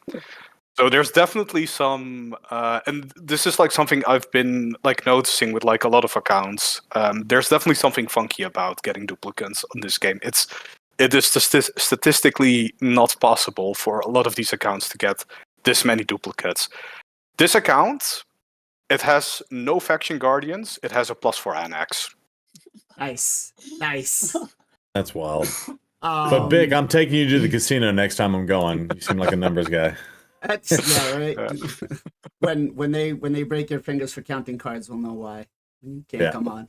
So there's definitely some, and this is like something I've been like noticing with like a lot of accounts. There's definitely something funky about getting duplicates on this game. It is statistically not possible for a lot of these accounts to get this many duplicates. This account, it has no faction guardians. It has a +4 annex. Nice. That's wild. But Big, I'm taking you to the casino next time I'm going. You seem like a numbers guy. Yeah, right. when they break your fingers for counting cards, we'll know why. You can't come on.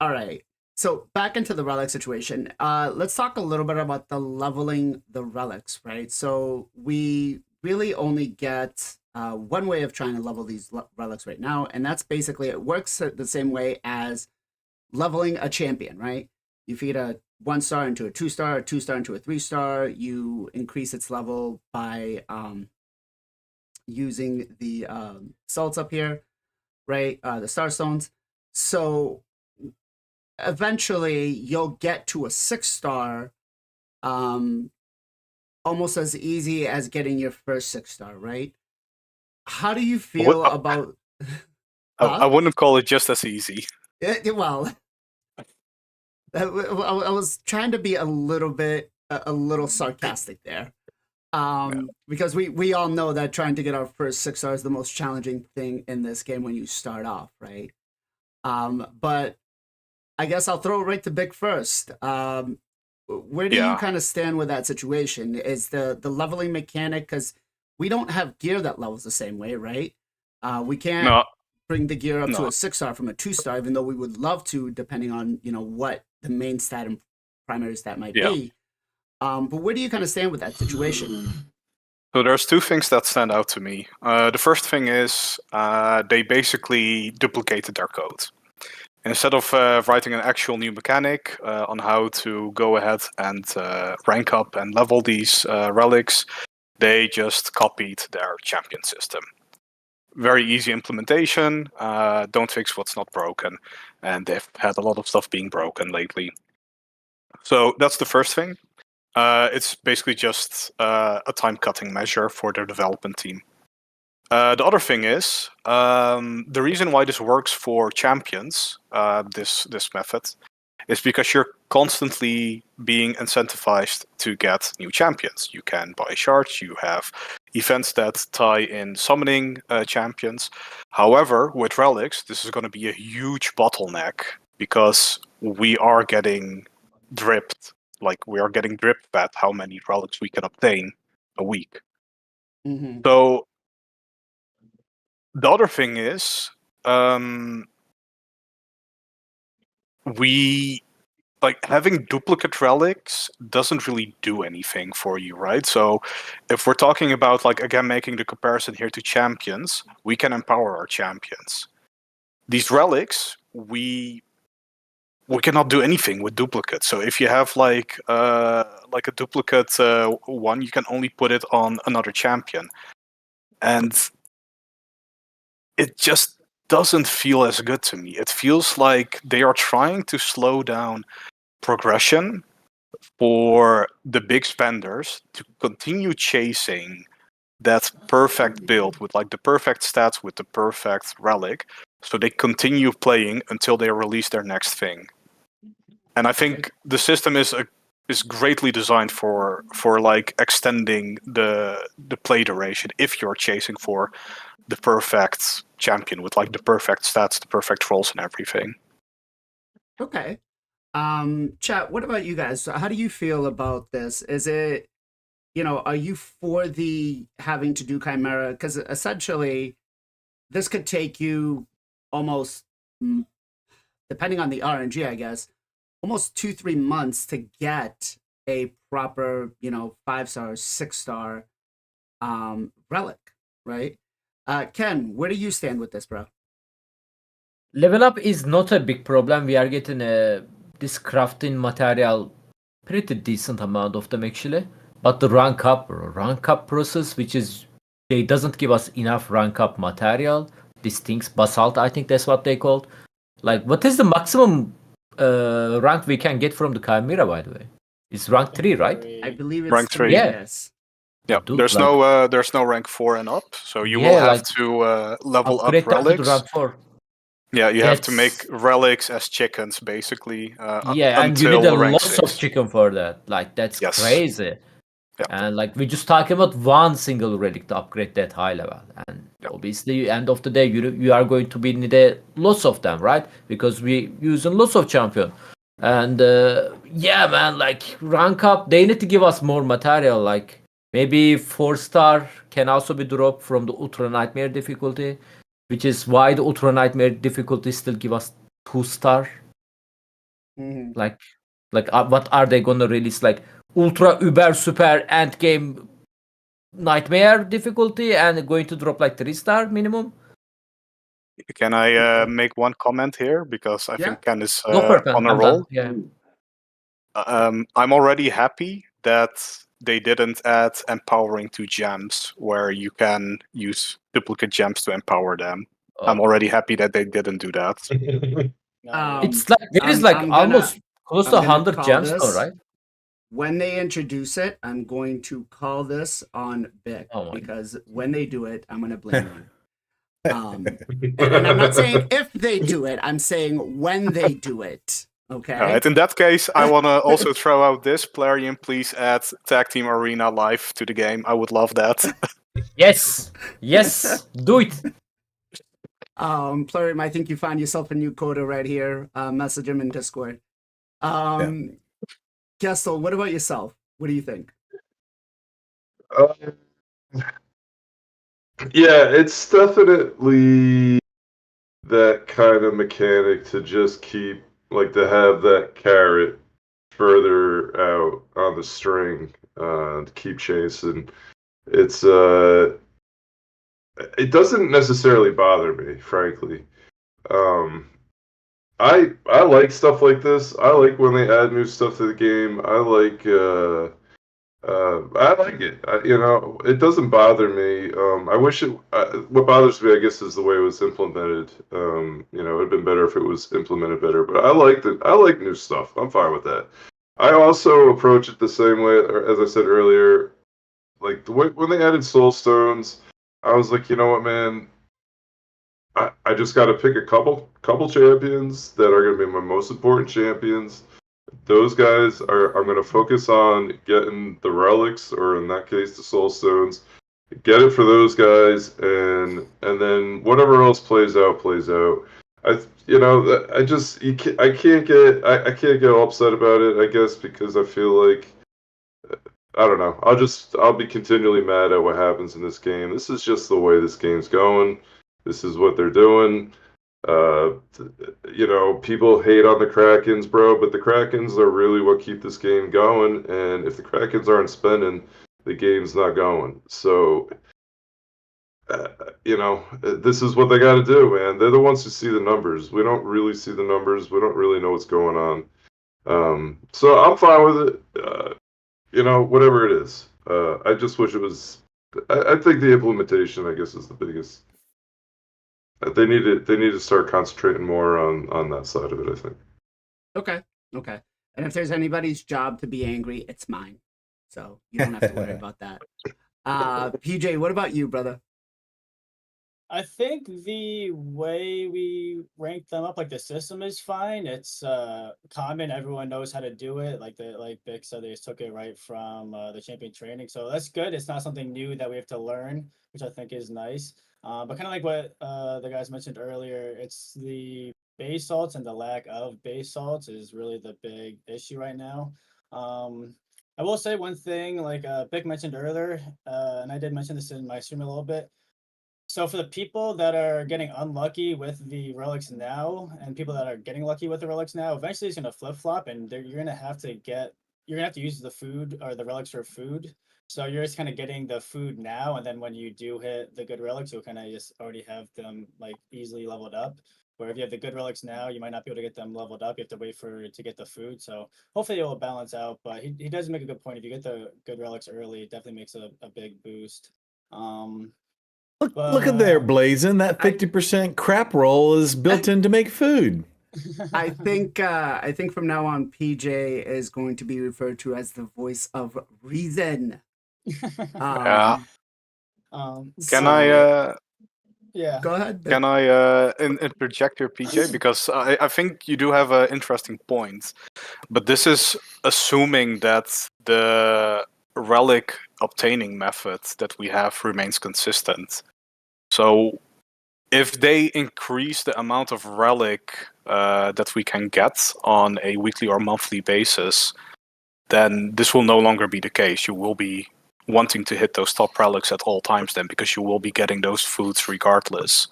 All right. So back into the relic situation. Let's talk a little bit about the leveling the relics, right? So we really only get one way of trying to level these relics right now, and that's basically it works the same way as leveling a champion, right? You feed a 1-star into a 2-star, a 2-star into a 3-star. You increase its level by using the salts up here, right? The star stones. So eventually you'll get to a 6-star almost as easy as getting your first 6-star, right? How do you feel about... I wouldn't call it just as easy. Well, I was trying to be a little sarcastic there, because we all know that trying to get our first 6-star is the most challenging thing in this game when you start off, right? But I guess I'll throw it right to Big first. Where do you kind of stand with that situation? Is the leveling mechanic, because we don't have gear that levels the same way, right? We can't bring the gear up to a 6-star from a 2-star, even though we would love to, depending on what the main stat and primary stat might be. But where do you kind of stand with that situation? So there's two things that stand out to me. The first thing is they basically duplicated their code. Instead of writing an actual new mechanic on how to go ahead and rank up and level these relics, they just copied their champion system. Very easy implementation, don't fix what's not broken, and they've had a lot of stuff being broken lately. So that's the first thing. It's basically just a time-cutting measure for their development team. The other thing is, the reason why this works for champions, this method, is because you're constantly being incentivized to get new champions. You can buy shards, you have events that tie in summoning champions. However, with relics, this is going to be a huge bottleneck because we are getting dripped, fed how many relics we can obtain a week. Mm-hmm. So the other thing is, we like having duplicate relics doesn't really do anything for you, right? So if we're talking about, like, again, making the comparison here to champions, we can empower our champions. These relics, we cannot do anything with duplicates. So if you have like a duplicate one, you can only put it on another champion, and it just doesn't feel as good to me. It feels like they are trying to slow down progression for the big spenders to continue chasing that perfect build with like the perfect stats with the perfect relic, so they continue playing until they release their next thing. And I think the system is greatly designed for like extending the play duration if you're chasing for the perfect champion with like the perfect stats, the perfect rolls, and everything. Okay. Chat, what about you guys? So how do you feel about this? Is it, are you for the having to do Chimera? Because essentially, this could take you almost, depending on the RNG, I guess, almost 2-3 months to get a proper, 5-star, 6-star relic, right? Ken, where do you stand with this, bro? Level up is not a big problem. We are getting this crafting material pretty decent amount of them actually. But the rank up process, which is they doesn't give us enough rank up material. These things, basalt, I think that's what they called. Like, what is the maximum rank we can get from the Chimera, by the way? It's rank 3, right? I believe it's Rank 3. Yeah. Yes. Yeah, Dude, there's no rank 4 and up, so you will have to level up upgrade that to the relics. rank 4. Yeah, you have to make That's- relics as chickens, basically. Yeah, and you until need a rank lot 6. of chicken for that. Like, that's Yes. crazy. Yeah. And like we just talking about one single relic to upgrade that high level, and obviously end of the day you are going to be need lots of them, right? Because we using lots of champion, and yeah, man, like rank up, they need to give us more material. Like maybe 4-star can also be dropped from the Ultra Nightmare difficulty, which is why the Ultra Nightmare difficulty still give us 2-star. Mhm. Like what are they gonna release? Like ultra uber super end game nightmare difficulty and going to drop like 3-star minimum? Can I make one comment here? Because I Yeah. think Ken is Go for it, man. on a I'm roll. done. Yeah. I'm already happy that they didn't add empowering to gems, where you can use duplicate gems to empower them. I'm already happy that they didn't do that. It's like there is like I'm almost close to I'm gonna 100 call gems this. though, right? When they introduce it, I'm going to call this on Vic, Oh my because when they do it, I'm gonna blame you. And I'm not saying if they do it, I'm saying when they do it. Okay. All right. In that case, I want to also throw out this. Plarian, please add Tag Team Arena Live to the game. I would love that. Yes. Yes. Do it. Plurium, I think you find yourself a new quota right here. Message him in Discord. Gestal, what about yourself? What do you think? Yeah, it's definitely that kind of mechanic to just keep, like, to have that carrot further out on the string to keep chasing. It's it doesn't necessarily bother me, frankly. I like stuff like this. I like when they add new stuff to the game. I like it. It doesn't bother me. I wish it. What bothers me, I guess, is the way it was implemented. It'd been better if it was implemented better. But I like it. I like new stuff. I'm fine with that. I also approach it the same way, as I said earlier. Like when they added Soul Stones, I was like, you know what, man. I just got to pick a couple champions that are going to be my most important champions. Those guys I'm going to focus on getting the relics, or in that case, the soul stones. Get it for those guys, and then whatever else plays out. I can't get all upset about it, I guess, because I feel like I don't know. I'll be continually mad at what happens in this game. This is just the way this game's going. This is what they're doing. People hate on the Krakens, bro, but the Krakens are really what keep this game going. And if the Krakens aren't spending, the game's not going. So, this is what they got to do, man. They're the ones who see the numbers. We don't really see the numbers. We don't really know what's going on. So I'm fine with it. Whatever it is. I just wish it was. I think the implementation, I guess, is the biggest. They need to start concentrating more on that side of it, I think. Okay. And if there's anybody's job to be angry, it's mine. So you don't have to worry about that. PJ, what about you, brother? I think the way we rank them up, like the system is fine. It's common. Everyone knows how to do it. Like Vic said, they just took it right from the champion training. So that's good. It's not something new that we have to learn, which I think is nice. But kind of like what the guys mentioned earlier, it's the base salts and the lack of base salts is really the big issue right now. I will say one thing, like Vic mentioned earlier, and I did mention this in my stream a little bit. So for the people that are getting unlucky with the relics now, and people that are getting lucky with the relics now, eventually it's gonna flip flop, and you're gonna have to use the food or the relics for food. So you're just kind of getting the food now, and then when you do hit the good relics, you'll kind of just already have them like easily leveled up. Where if you have the good relics now, you might not be able to get them leveled up. You have to wait to get the food. So hopefully it will balance out. But he does make a good point. If you get the good relics early, it definitely makes a big boost. Look at there, But Blazing. That 50% crap roll is built in to make food. I think from now on, PJ is going to be referred to as the voice of reason. Yeah. um, Can So- I yeah. Go ahead. can I interject here, PJ? Because I think you do have an interesting point, but this is assuming that the relic obtaining method that we have remains consistent. So if they increase the amount of relic that we can get on a weekly or monthly basis, then this will no longer be the case. You will be wanting to hit those top relics at all times then, because you will be getting those foods regardless.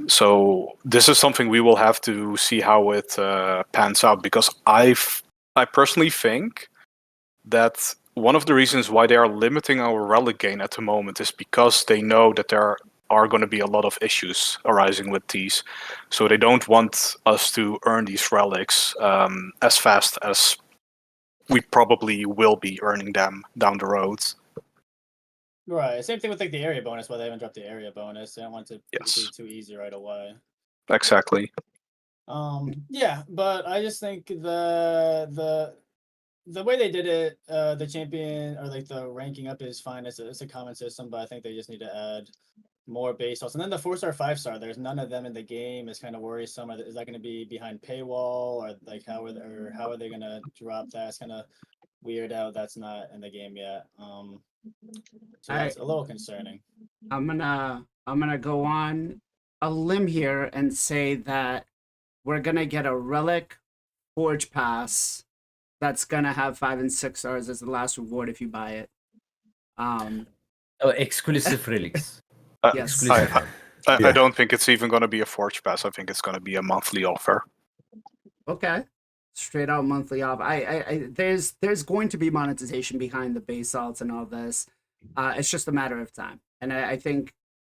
So this is something we will have to see how it pans out, because I personally think that one of the reasons why they are limiting our relic gain at the moment is because they know that there are going to be a lot of issues arising with these. So they don't want us to earn these relics as fast as we probably will be earning them down the road. Right. Same thing with like the area bonus, why they haven't dropped the area bonus. They don't want it to be Yes. too easy right away. Exactly. Yeah, but I just think the way they did it, the champion or like the ranking up is fine. It's a common system, but I think they just need to add more base salts. And then the 4-star, 5-star, there's none of them in the game. It's kind of worrisome. Is that going to be behind paywall, or like how are they going to drop that? It's kind of weird out that's not in the game yet. So that's a little concerning. I'm gonna go on a limb here and say that we're gonna get a relic forge pass that's gonna have 5 and 6 stars as the last reward if you buy it. Exclusive relics. Yes. Exclusive. I don't think it's even going to be a forge pass. I think it's going to be a monthly offer. Okay. Straight out monthly off. There's going to be monetization behind the base salts and all this. It's just a matter of time. And I think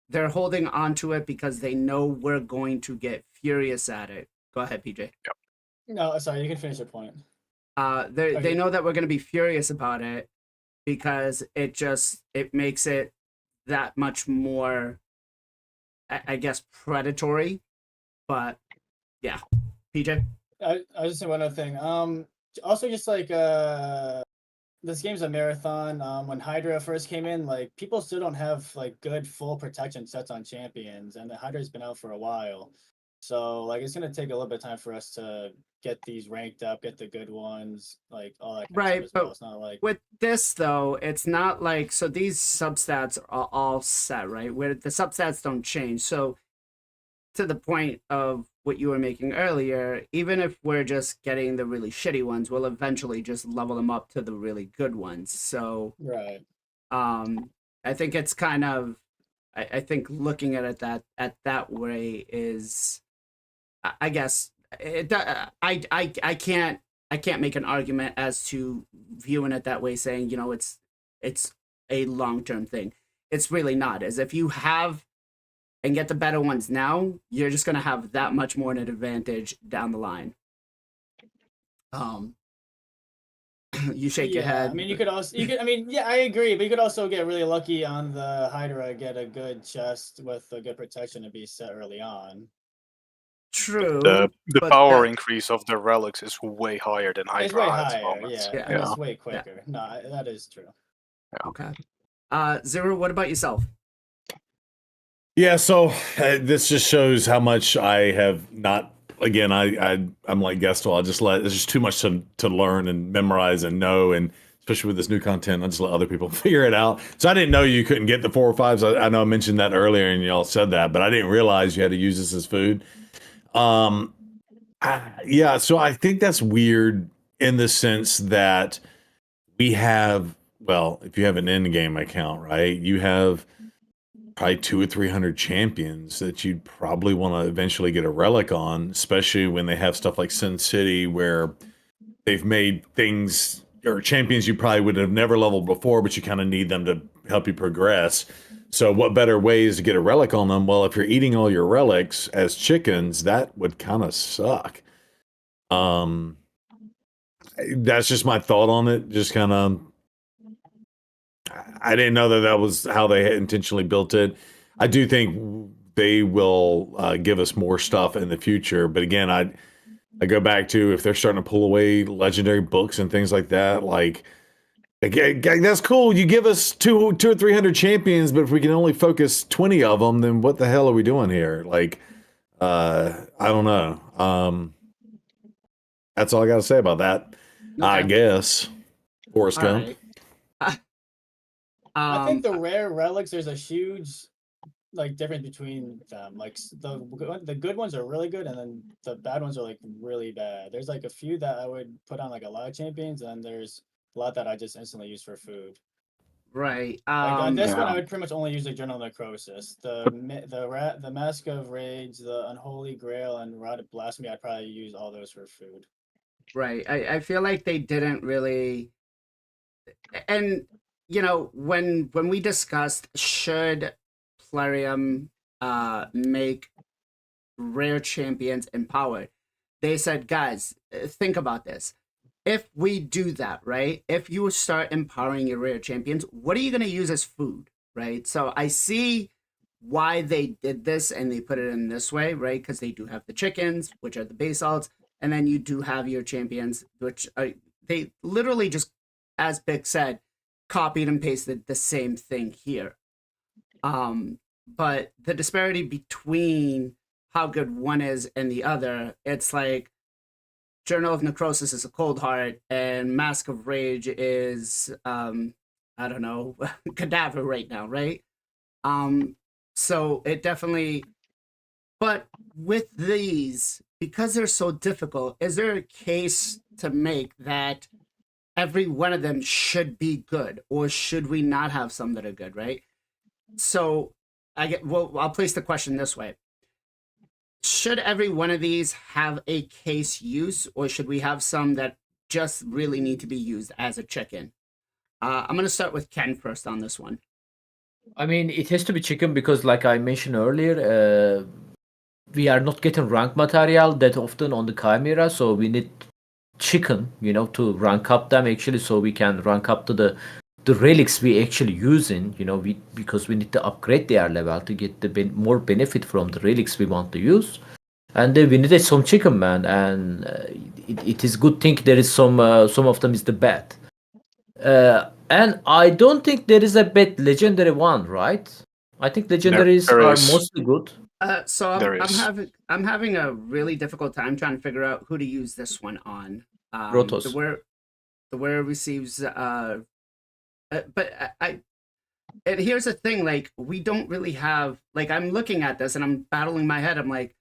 they're holding on to it because they know we're going to get furious at it. Go ahead, PJ. No, sorry, you can finish your point. They know that we're going to be furious about it because it makes it that much more, I guess, predatory. But yeah, PJ. I was just saying one other thing. Also just like this game's a marathon. When Hydra first came in, like people still don't have like good full protection sets on champions, and the Hydra's been out for a while. So like it's gonna take a little bit of time for us to get these ranked up, get the good ones, like all that kind Right, of stuff as well. but It's not like with this though, it's not like so these substats are all set, right? Where the substats don't change. So to the point of what you were making earlier, even if we're just getting the really shitty ones, we'll eventually just level them up to the really good ones. So right. I think it's kind of I think looking at it that way is, I guess I can't make an argument as to viewing it that way, saying it's a long term thing. It's really not. As if you have and get the better ones now, you're just gonna have that much more an advantage down the line. Um, you shake your head. I mean, I mean, yeah, I agree, but you could also get really lucky on the Hydra, get a good chest with a good protection to be set early on. True. The but power that- increase of the relics is way higher than Hydra It's way at the higher, moment. yeah, Yeah. and it's way quicker. No, that is true. Okay. Zero, what about yourself? Yeah, so this just shows how much I have not. Again, I'm like Gestal. I just let. There's just too much to learn and memorize and know, and especially with this new content, I just let other people figure it out. So I didn't know you couldn't get the 4 or 5s. I know I mentioned that earlier, and y'all said that, but I didn't realize you had to use this as food. Yeah, so I think that's weird in the sense that we have. Well, if you have an end game account, right, you have probably 200 or 300 champions that you'd probably want to eventually get a relic on, especially when they have stuff like Sin City where they've made things or champions you probably would have never leveled before, but you kind of need them to help you progress. So what better ways to get a relic on them? Well, if you're eating all your relics as chickens, that would kind of suck. That's just my thought on it. Just kind of, I didn't know that was how they had intentionally built it. I do think they will give us more stuff in the future. But again, I go back to if they're starting to pull away legendary books and things like that, like that's cool. You give us 200 or 300 champions, but if we can only focus 20 of them, then what the hell are we doing here? Like, I don't know. That's all I got to say about that. I Okay. guess. Forrest All Gump. right. I think the rare relics, there's a huge like difference between them. Like the good ones are really good, and then the bad ones are like really bad. There's like a few that I would put on like a lot of champions, and there's a lot that I just instantly use for food. right. Like this one, Yeah. I would pretty much only use the Journal of Necrosis, the Mask of Rage, the Unholy Grail, and Rod of Blasphemy. I'd probably use all those for food. Right. I feel like they didn't really, and when we discussed should Plarium make rare champions empowered, they said, guys, think about this. If we do that, right? If you start empowering your rare champions, what are you going to use as food, right? So I see why they did this and they put it in this way, right? Because they do have the chickens, which are the basalts, and then you do have your champions, which are, they literally just, as Bick said, copied and pasted the same thing here. But the disparity between how good one is and the other, it's like Journal of Necrosis is a cold heart, and Mask of Rage is I don't know, cadaver right now, right? So it definitely, but with these, because they're so difficult, is there a case to make that every one of them should be good, or should we not have some that are good, right? So I'll place the question this way. Should every one of these have a case use, or should we have some that just really need to be used as a chicken? I'm going to start with Ken first on this one. I mean, it has to be chicken because, like I mentioned earlier, we are not getting rank material that often on the Chimera, so we need chicken, to rank up them actually, so we can rank up to the relics we actually using, because we need to upgrade their level to get the more benefit from the relics we want to use. And we needed some chicken, man, and it is good thing there is some of them is the bad. And I don't think there is a bad legendary one, right? I think legendaries there are is. mostly good. So There I'm is. having a really difficult time trying to figure out who to use this one on. Rotos. The wearer receives but and here's the thing, like, we don't really have, like, I'm looking at this and I'm battling my head. I'm like,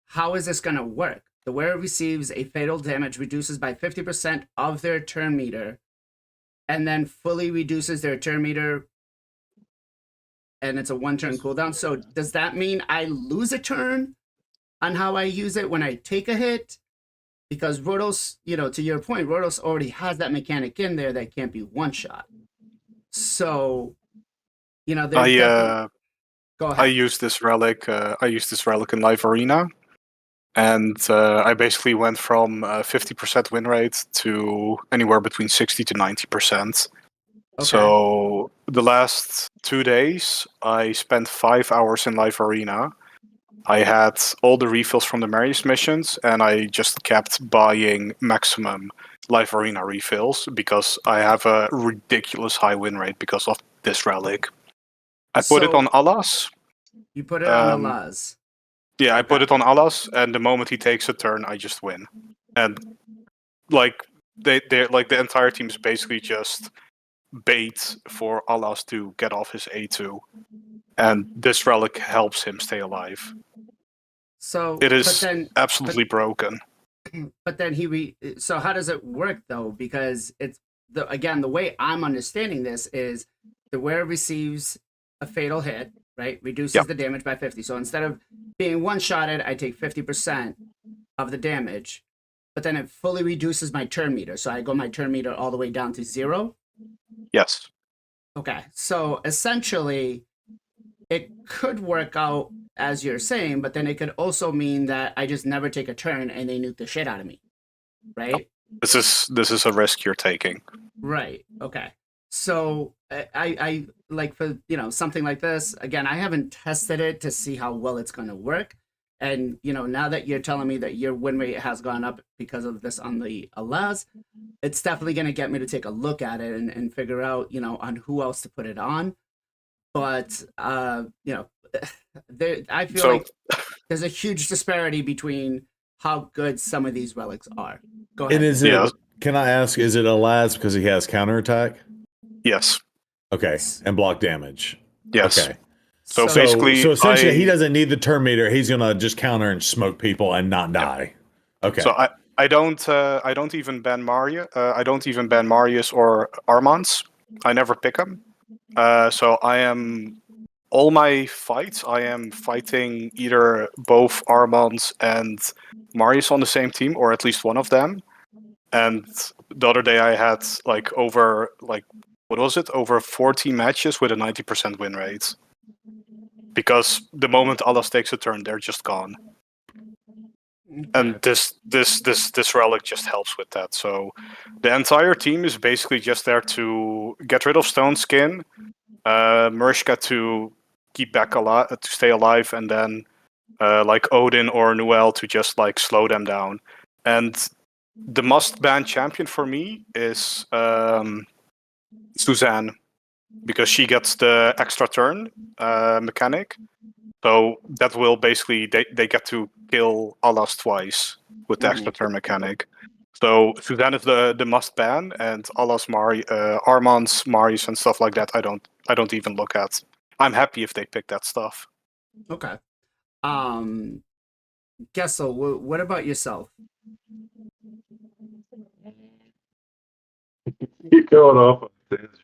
how is this gonna work? The wearer receives a fatal damage, reduces by 50% of their turn meter, and then fully reduces their turn meter and it's a 1-turn cooldown. So does that mean I lose a turn on how I use it when I take a hit? Because Rotos, to your point, Rotos already has that mechanic in there that can't be one shot. So, there's definitely... Go I ahead. use this relic. I use this relic in live arena, and I basically went from 50% win rate to anywhere between 60 to 90%. Okay. So the last 2 days, I spent 5 hours in live arena. I had all the refills from the Marius missions, and I just kept buying maximum live arena refills because I have a ridiculous high win rate because of this relic. I put it So- on Alas. You put it on Um, Alaz. Yeah, I put Okay. it on Alas, and the moment he takes a turn, I just win. And like they like the entire team is basically just bait for Alas to get off his A2, and this relic helps him stay alive. So, It but is then, absolutely broken. but then so how does it work though? Because it's the way I'm understanding this is the wearer receives a fatal hit, right? Reduces Yep. the damage by 50. So instead of being one-shotted, I take 50% of the damage, but then it fully reduces my turn meter. So I go my turn meter all the way down to 0. Yes. Okay. So essentially it could work out as you're saying, but then it could also mean that I just never take a turn and they nuke the shit out of me. Right? This is a risk you're taking. Right. Okay. So I like for something like this again. I haven't tested it to see how well it's going to work, and now that you're telling me that your win rate has gone up because of this on the Alaz, it's definitely going to get me to take a look at it and figure out on who else to put it on. But I feel So- like there's a huge disparity between how good some of these relics are. Go ahead. And is Yeah. it? Can I ask? Is it a Laz because he has counterattack? Yes. Okay, and block damage. Yes. Okay. So So, basically, so essentially, he I- doesn't need the turn meter. He's gonna just counter and smoke people and not die. Okay. So I don't even ban Mario. I don't even ban Marius or Armans. I never pick them. So I am all my fights. I am fighting either both Armans and Marius on the same team, or at least one of them. And the other day I had over 40 matches with a 90% win rate. Because the moment Alas takes a turn, they're just gone. And this relic just helps with that. So the entire team is basically just there to get rid of Stone Skin, Murshka to keep back alive, to stay alive, and then Odin or Noel to just slow them down. And the must-ban champion for me is Suzanne, because she gets the extra turn mechanic. So that will basically they get to kill Alas twice with the extra turn mechanic. So Suzanne is the must ban, and Alas, Armand's, Marius, and stuff like that. I don't even look at. I'm happy if they pick that stuff. Okay. Gestal, what about yourself? Keep going off on tangent.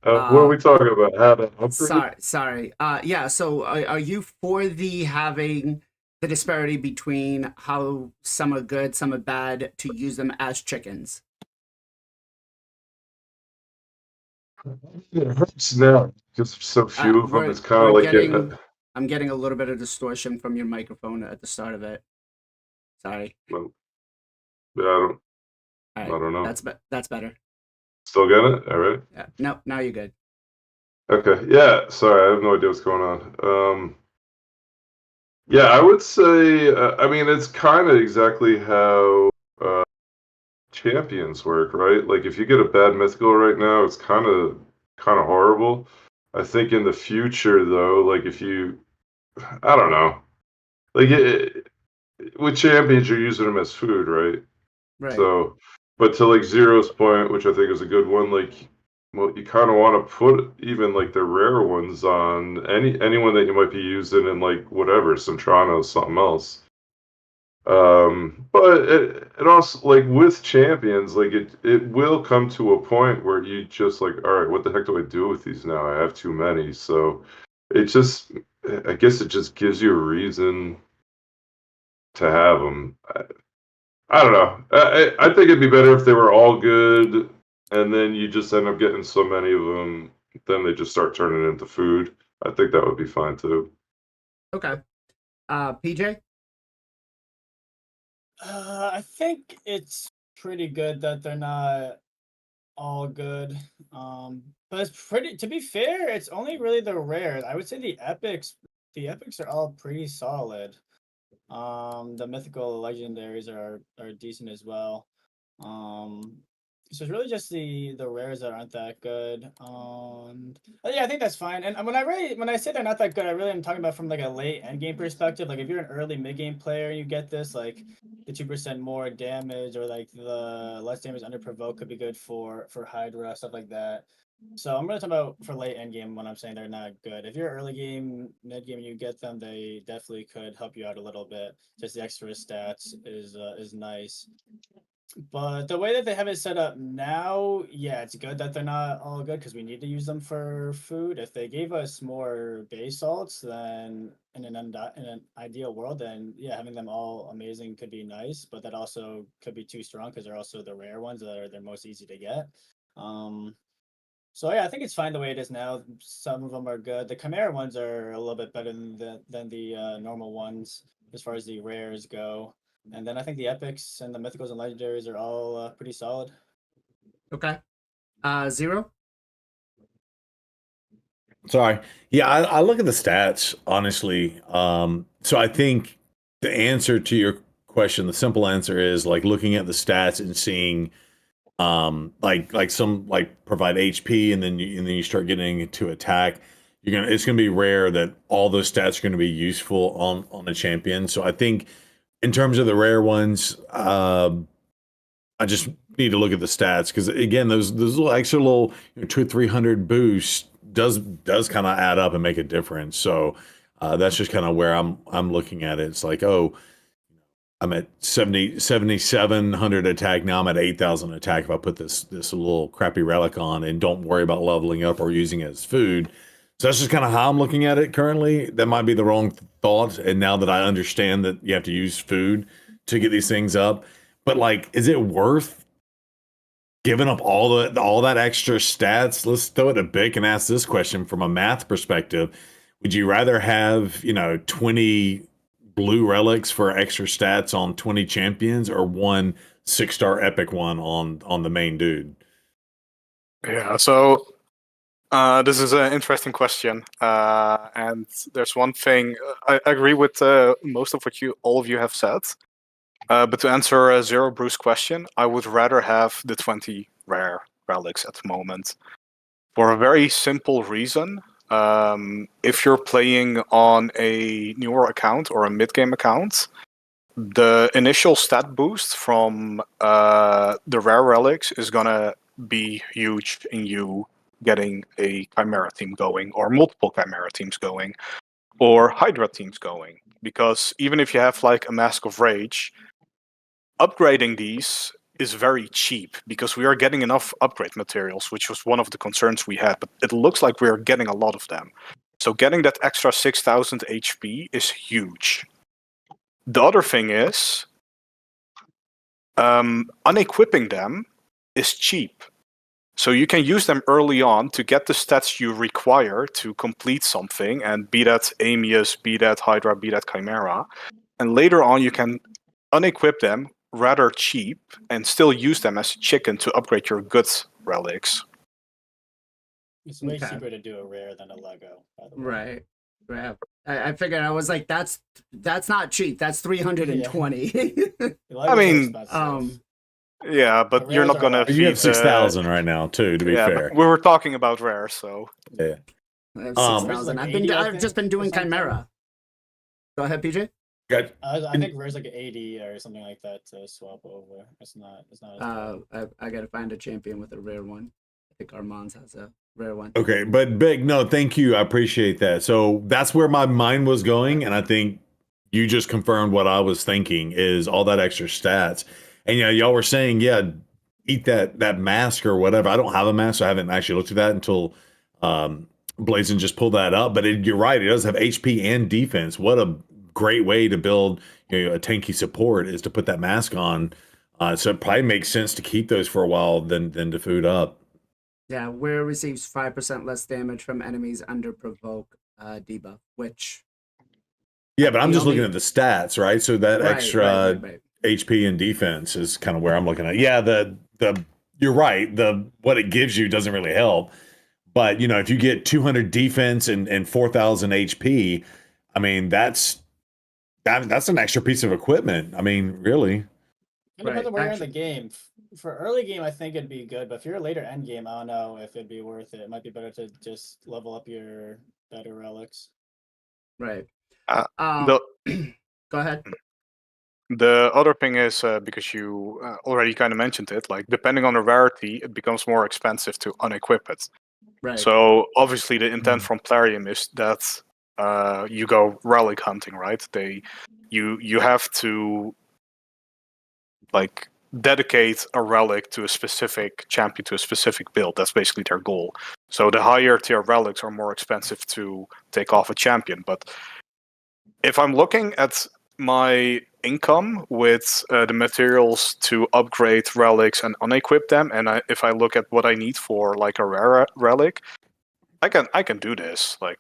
What are we talking about? How to upgrade? Sorry. Yeah. So, are you for having the disparity between how some are good, some are bad, to use them as chickens? It hurts now because there's so few of them. It's kind of like I'm getting a little bit of distortion from your microphone at the start of it. Sorry. well, yeah, I All right, don't know. That's better. Still get it? All right. Yeah. No, now you're good. Okay. Yeah. Sorry, I have no idea what's going on. Yeah, I would say. I mean, it's kind of exactly how champions work, right? Like, if you get a bad mythical right now, it's kind of horrible. I think in the future, though, like if you, I don't know, like with champions, you're using them as food, right? Right. So, but to Zero's point, which I think is a good one, well, you kind of want to put even the rare ones on anyone that you might be using in whatever, Centrano, something else. But it also, like, with champions, like, it will come to a point where you just like, all right, what the heck do I do with these now? I have too many. So it just, I guess it just gives you a reason to have them. I don't know. I think it'd be better if they were all good, and then you just end up getting so many of them, then they just start turning into food. I think that would be fine too. Okay. PJ? I think it's pretty good that they're not all good. But it's pretty. To be fair, it's only really the rares. I would say the epics. The epics are all pretty solid. The mythical legendaries are decent as well. So it's really just the rares that aren't that good. But yeah, I think that's fine. And when I say they're not that good, I really am talking about from like a late end game perspective. Like if you're an early mid game player and you get this, like the 2% more damage or like the less damage under provoke could be good for Hydra, stuff like that. So I'm really talking about for late end game when I'm saying they're not good. If you're early game, mid game, and you get them, they definitely could help you out a little bit. Just the extra stats is nice. But the way that they have it set up now, yeah, it's good that they're not all good because we need to use them for food. If they gave us more base salts, then in an ideal world, then yeah, having them all amazing could be nice. But that also could be too strong because they're also the rare ones that are they're most easy to get. So yeah, I think it's fine the way it is now. Some of them are good. The Chimera ones are a little bit better than the normal ones as far as the rares go. And then I think the epics and the mythicals and legendaries are all pretty solid. Okay. Zero? Sorry. Yeah, I look at the stats, honestly. So I think the answer to your question, the simple answer is like looking at the stats and seeing like some like provide HP and then you start getting to attack. It's gonna be rare that all those stats are gonna be useful on a champion. So I think in terms of the rare ones, I just need to look at the stats because again, those little extra little 200-300 boosts does kind of add up and make a difference. So that's just kind of where I'm looking at it. It's like, oh, I'm at 7,700 attack now. I'm at 8,000 attack if I put this little crappy relic on and don't worry about leveling up or using it as food. So that's just kind of how I'm looking at it currently. That might be the wrong thought. And now that I understand that you have to use food to get these things up, but like, is it worth giving up all that extra stats? Let's throw it a bit and ask this question from a math perspective. Would you rather have, 20 blue relics for extra stats on 20 champions or one 6-star epic one on the main dude? Yeah, so this is an interesting question, and there's one thing I agree with most of what all of you have said. But to answer Zero Bruce's question, I would rather have the 20 rare relics at the moment for a very simple reason. If you're playing on a newer account or a mid-game account, the initial stat boost from the rare relics is gonna be huge in you getting a Chimera team going, or multiple Chimera teams going, or Hydra teams going. Because even if you have like a Mask of Rage, upgrading these is very cheap because we are getting enough upgrade materials, which was one of the concerns we had, but it looks like we are getting a lot of them. So getting that extra 6,000 HP is huge. The other thing is, unequipping them is cheap. So you can use them early on to get the stats you require to complete something, and be that Amius, be that Hydra, be that Chimera. And later on you can unequip them rather cheap and still use them as chicken to upgrade your good relics. It's way Okay. cheaper to do a rare than a Lego, by the way. Right. Right. I figured, I was like, that's not cheap. That's 320. The Legos I are mean, expensive. Yeah, but The you're rares not are gonna hard. feed You have 6,000 right now too, to be yeah, fair. but we were talking about rare, so Yeah. I have Um, 6,000. Like I've 80, I I've just been think, doing or something. Chimera. Go ahead, PJ. Got- I think rare's like 80 or something like that to swap over. It's not as bad. I gotta find a champion with a rare one. I think Armand's has a rare one. Okay, but Big, no, thank you. I appreciate that. So that's where my mind was going, and I think you just confirmed what I was thinking is all that extra stats. And y'all were saying, eat that mask or whatever. I don't have a mask, so I haven't actually looked at that until Blazin just pulled that up. But you're right, it does have HP and defense. What a great way to build a tanky support is to put that mask on. So it probably makes sense to keep those for a while than to food up. Yeah, where receives 5% less damage from enemies under provoke debuff, which. Yeah, but I'm just looking at the stats, right? So that extra right. HP and defense is kind of where I'm looking at. Yeah, the you're right. What it gives you doesn't really help. But if you get 200 defense and 4,000 HP, I mean that's an extra piece of equipment. I mean, really. Depends on where you're in the game. For early game, I think it'd be good, but if you're a later end game, I don't know if it'd be worth it. It might be better to just level up your better relics. Right. The Go ahead. The other thing is because you already kind of mentioned it, like depending on the rarity, it becomes more expensive to unequip it. Right. So obviously the intent from Plarium is that you go relic hunting, right? You have to like dedicate a relic to a specific champion, to a specific build. That's basically their goal. So the higher tier relics are more expensive to take off a champion. But if I'm looking at my income with the materials to upgrade relics and unequip them, and if I look at what I need for like a rare relic, I can do this, like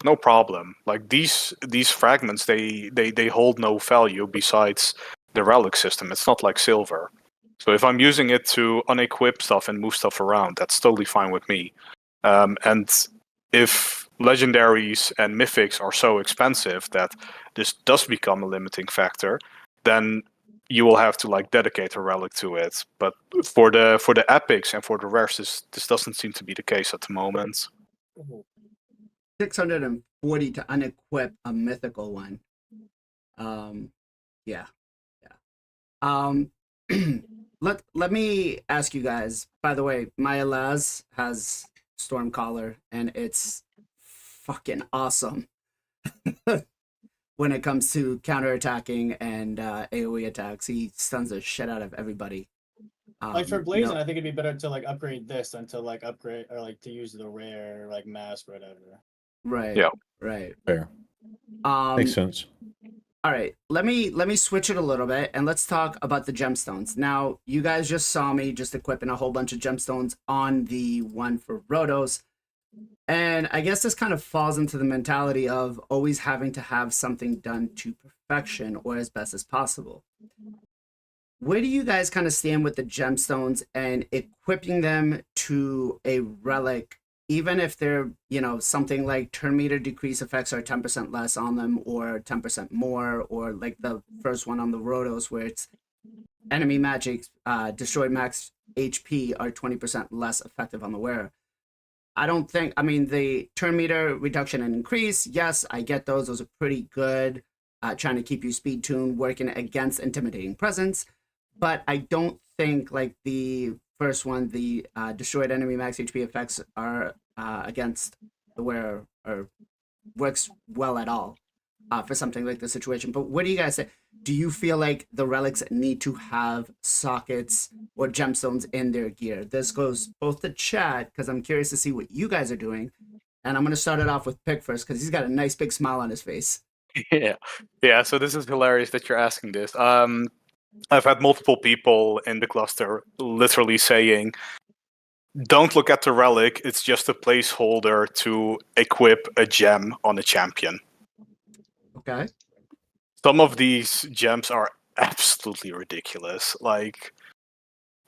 no problem. Like these fragments, they hold no value besides the relic system. It's not like silver. So if I'm using it to unequip stuff and move stuff around, that's totally fine with me. And if legendaries and mythics are so expensive that this does become a limiting factor, then you will have to like dedicate a relic to it. But for the epics and for the rares, this doesn't seem to be the case at the moment. 640 to unequip a mythical one. Yeah. Let me ask you guys. By the way, my Elaz has Stormcaller, and it's fucking awesome when it comes to counterattacking and AoE attacks. He stuns the shit out of everybody. Like for Blazing, I think it'd be better to like upgrade this than to like upgrade or like to use the rare like mask or whatever. Right. Yeah. Right. Fair. Makes sense. All right, let me switch it a little bit and let's talk about the gemstones. Now, you guys just saw me just equipping a whole bunch of gemstones on the one for Rhodos. And I guess this kind of falls into the mentality of always having to have something done to perfection or as best as possible. Where do you guys kind of stand with the gemstones and equipping them to a relic, even if they're, something like turn meter decrease effects are 10% less on them or 10% more, or like the first one on the Rhodos where it's enemy magic, destroyed max HP are 20% less effective on the wearer. The turn meter reduction and increase, yes, I get those. Those are pretty good, trying to keep you speed tuned, working against intimidating presence. But I don't think like the first one, the destroyed enemy max HP effects are against the wearer or works well at all for something like this situation. But what do you guys say? Do you feel like the relics need to have sockets or gemstones in their gear? This goes both to chat, because I'm curious to see what you guys are doing. And I'm going to start it off with Pick first, because he's got a nice big smile on his face. Yeah. So this is hilarious that you're asking this. I've had multiple people in the cluster literally saying, don't look at the relic, it's just a placeholder to equip a gem on a champion. Okay. Some of these gems are absolutely ridiculous. Like,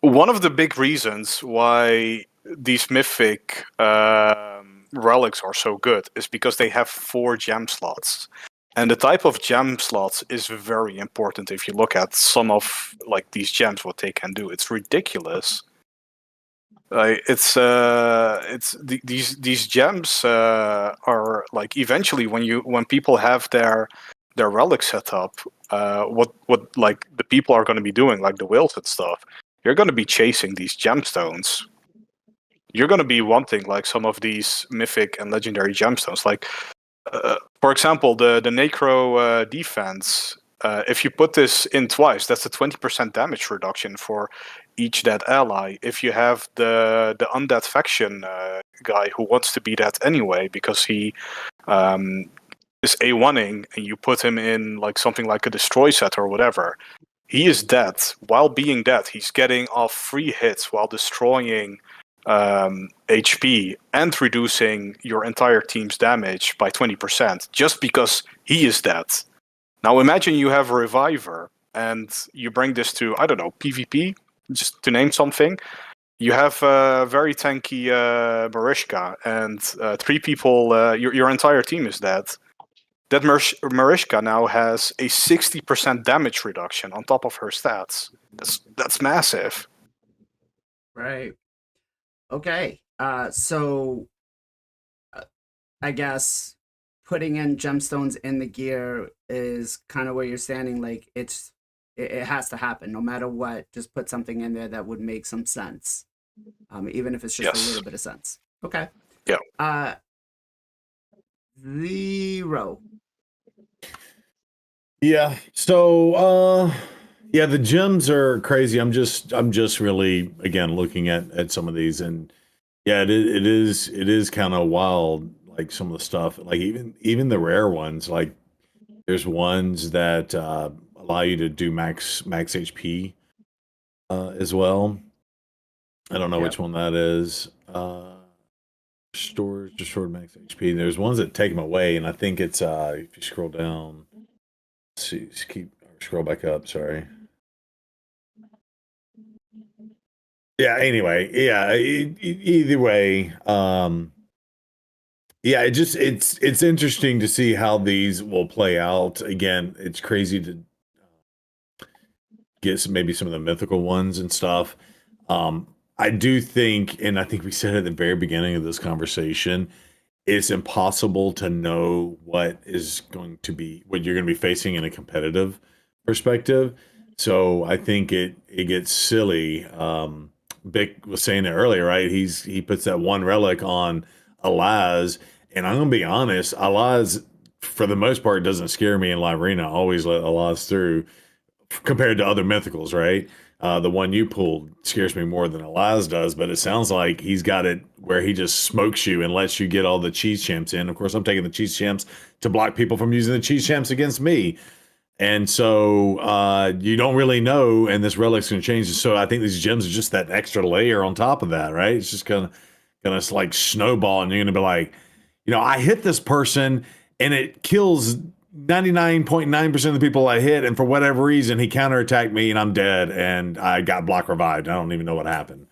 one of the big reasons why these mythic relics are so good is because they have 4 gem slots. And the type of gem slots is very important if you look at some of like these gems, what they can do. It's ridiculous. These gems are like eventually when people have their relic set up, what like the people are going to be doing, like the whales and stuff, you're going to be chasing these gemstones. You're going to be wanting like some of these mythic and legendary gemstones. Like For example, the Necro defense. If you put this in twice, that's a 20% damage reduction for each dead ally. If you have the undead faction guy who wants to be that anyway because he is A1ing and you put him in like something like a destroy set or whatever, he is dead. While being dead, he's getting off free hits while destroying HP and reducing your entire team's damage by 20% just because he is dead. Now imagine you have a reviver and you bring this to, I don't know, PvP, just to name something. You have a very tanky Marishka and 3 people, your entire team is dead. That Marishka now has a 60% damage reduction on top of her stats. That's massive. Right. Okay. So I guess putting in gemstones in the gear is kind of where you're standing. Like it has to happen no matter what. Just put something in there that would make some sense, even if it's just a little bit of sense. Okay. Yeah. 0. Yeah. So yeah, the gems are crazy. I'm just really again looking at some of these, and yeah, it is kind of wild. Like some of the stuff, like even the rare ones. Like there's ones that allow you to do max HP as well. I don't know which one that is. Restored max HP. There's ones that take them away, and I think it's if you scroll down. See, scroll back up. Sorry. Yeah. Anyway, yeah. Either way, yeah. It's interesting to see how these will play out. Again, it's crazy to get maybe some of the mythical ones and stuff. I do think, and I think we said at the very beginning of this conversation, it's impossible to know what you're going to be facing in a competitive perspective. So I think it gets silly. Vic was saying it earlier, right? He puts that one relic on Alaz, and I'm gonna be honest, Alaz for the most part doesn't scare me in live arena. I always let Alaz through compared to other mythicals, right? The one you pulled scares me more than Alaz does, but it sounds like he's got it where he just smokes you and lets you get all the cheese champs in. Of course, I'm taking the cheese champs to block people from using the cheese champs against me. And so you don't really know, and this relic's going to change. So I think these gems are just that extra layer on top of that, right? It's just gonna like snowball, and you're gonna be like, I hit this person, and it kills 99.9% of the people I hit, and for whatever reason, he counterattacked me, and I'm dead, and I got block revived. I don't even know what happened.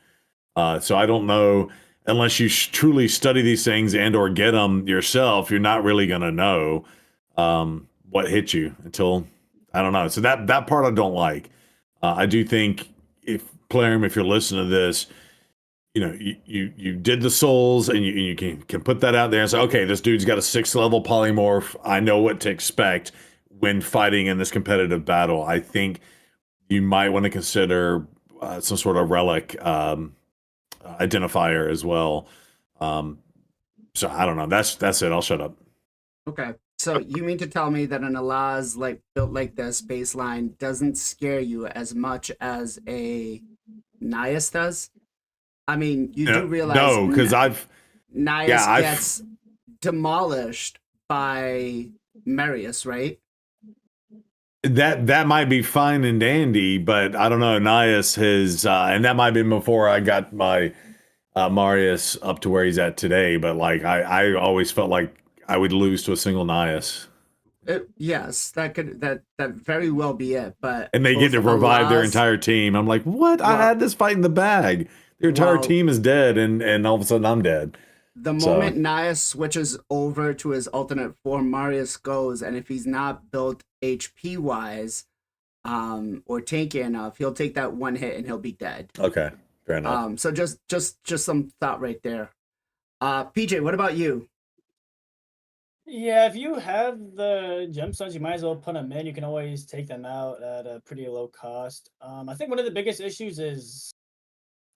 So I don't know, unless you truly study these things and or get them yourself, you're not really gonna know what hit you until, I don't know. So that part I don't like. I do think if you're listening to this, you did the souls, and you can put that out there and say, okay, this dude's got a 6th level polymorph. I know what to expect when fighting in this competitive battle. I think you might want to consider some sort of relic identifier as well. So I don't know. That's it. I'll shut up. Okay. So you mean to tell me that an Alaz built like this baseline doesn't scare you as much as a Nias does? I mean, you do realize no, because Nias gets demolished by Marius, right? That might be fine and dandy, but I don't know. Nias has, and that might have been before I got my Marius up to where he's at today. But like, I always felt like I would lose to a single Nias. Yes, that very well be it. But and they get to revive their entire team. I'm like, what? I had this fight in the bag. Their entire team is dead, and all of a sudden I'm dead. The moment Nias switches over to his alternate form, Marius goes, and if he's not built HP wise, or tanky enough, he'll take that one hit and he'll be dead. Okay, fair enough. So just some thought right there. PJ, what about you? Yeah, if you have the gemstones, you might as well put them in. You can always take them out at a pretty low cost. I think one of the biggest issues is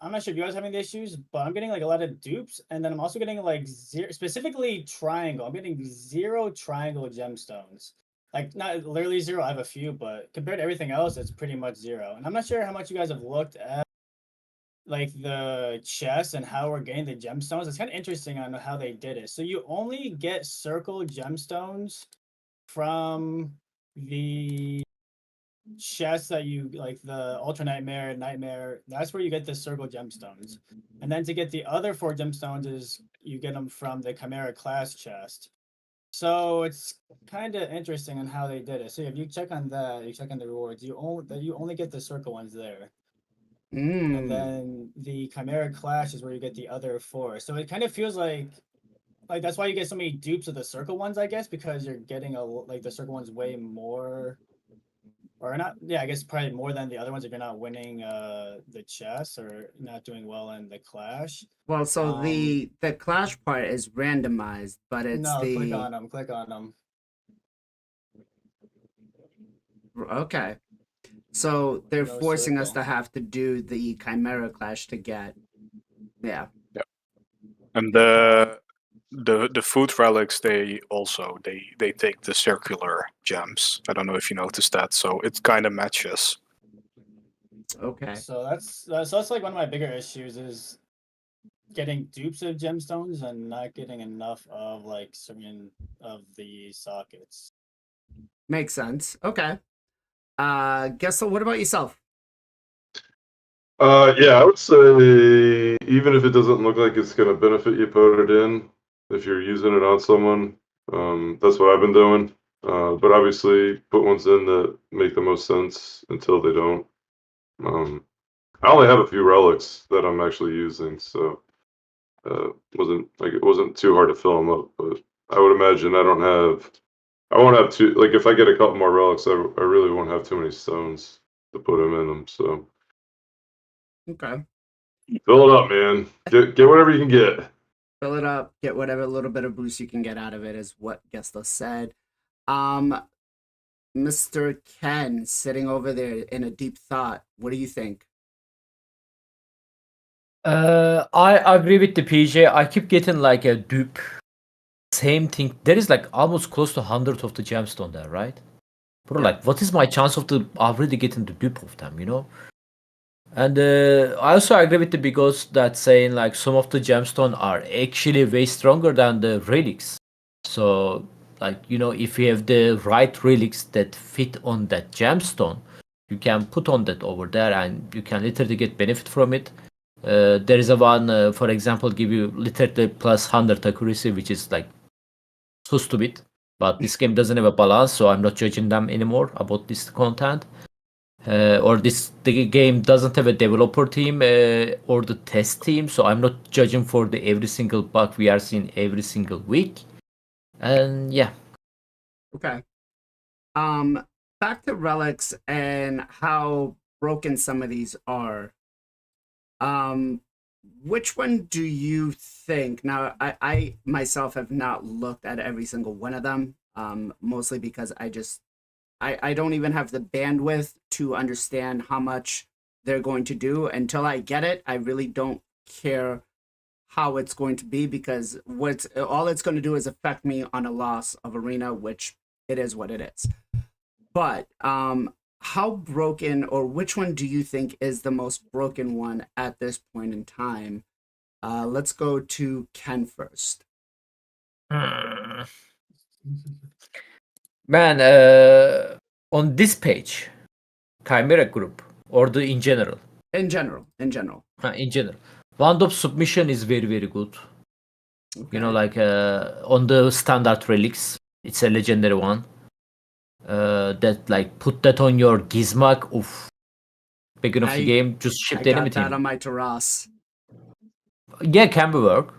I'm not sure if you guys are having the issues, but I'm getting like a lot of dupes, and then I'm also getting like specifically triangle. I'm getting 0 triangle gemstones. Like not literally 0. I have a few, but compared to everything else, it's pretty much 0. And I'm not sure how much you guys have looked at like the chests and how we're getting the gemstones. It's kind of interesting on how they did it. So you only get circle gemstones from the chests that you like, the ultra nightmare. That's where you get the circle gemstones, and then to get the other 4 gemstones is you get them from the chimera class chest. So it's kind of interesting on how they did it. So if you check on that, you check on the rewards, you only get the circle ones there. And then the chimera clash is where you get the other 4. So it kind of feels like that's why you get so many dupes of the circle ones, I guess, because you're getting like the circle ones way more, or not. Yeah, I guess probably more than the other ones if you're not winning the chess or not doing well in the clash. Well, so the clash part is randomized, but it's no, the click on them. okay. So they're No forcing us circle. to have to do the chimera clash to get. Yeah. And the food relics, they also they take the circular gems. I don't know if you noticed that. So it kind of matches. Okay. So that's like one of my bigger issues is getting dupes of gemstones and not getting enough of like certain of the sockets. Makes sense. Okay. Gestal, what about yourself? Yeah, I would say even if it doesn't look like it's gonna benefit you, put it in. If you're using it on someone, that's what I've been doing. But obviously, put ones in that make the most sense until they don't. I only have a few relics that I'm actually using, so it wasn't too hard to fill them up. But I would imagine I won't have too, like, if I get a couple more relics, I really won't have too many stones to put them in them. So Okay. fill it up, man. Get whatever you can get. Fill it up, get whatever little bit of boost you can get out of it, is what Gestal said. Mr. Ken, sitting over there in a deep thought, what do you think? I agree with the PJ. I keep getting like a dupe. Same thing. There is like almost close to 100 of the gemstone there, right? Bro, Yeah. like, what is my chance of already getting the dupe of them, you know? And I also agree with the Bigos that saying like some of the gemstone are actually way stronger than the relics. So like, you know, if you have the right relics that fit on that gemstone, you can put on that over there and you can literally get benefit from it. There is a one, for example, give you literally plus 100 accuracy, which is like so stupid. But this game doesn't have a balance, so I'm not judging them anymore about this content. The game doesn't have a developer team or the test team, so I'm not judging for the every single bug we are seeing every single week. And yeah. Okay. Back to relics and how broken some of these are. Which one do you think? Now, I myself have not looked at every single one of them, mostly because I don't even have the bandwidth to understand how much they're going to do. Until I get it, I really don't care how it's going to be, because all it's going to do is affect me on a loss of arena, which it is what it is. But how broken, or which one do you think is the most broken one at this point in time? Let's go to Ken first. Man, on this page, Chimera group, or in general? In general. In general. Wand of Submission is very, very good. Okay. You know, like on the standard relics, it's a legendary one. That like put that on your Gizmak. Oof. Beginning of the game, just ship the enemy I got that team. on my Taras. Yeah, can be work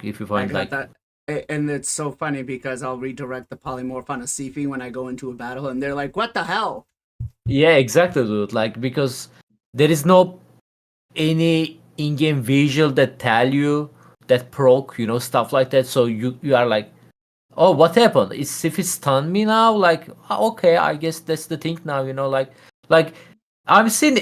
if you find I got like that. And it's so funny because I'll redirect the polymorph on a Sifi when I go into a battle, and they're like, "What the hell?" Yeah, exactly, dude. Like, because there is no any in-game visual that tell you that proc, you know, stuff like that. So you are like, oh, what happened? If it stunned me now, like, okay, I guess that's the thing now, you know, like I'm seeing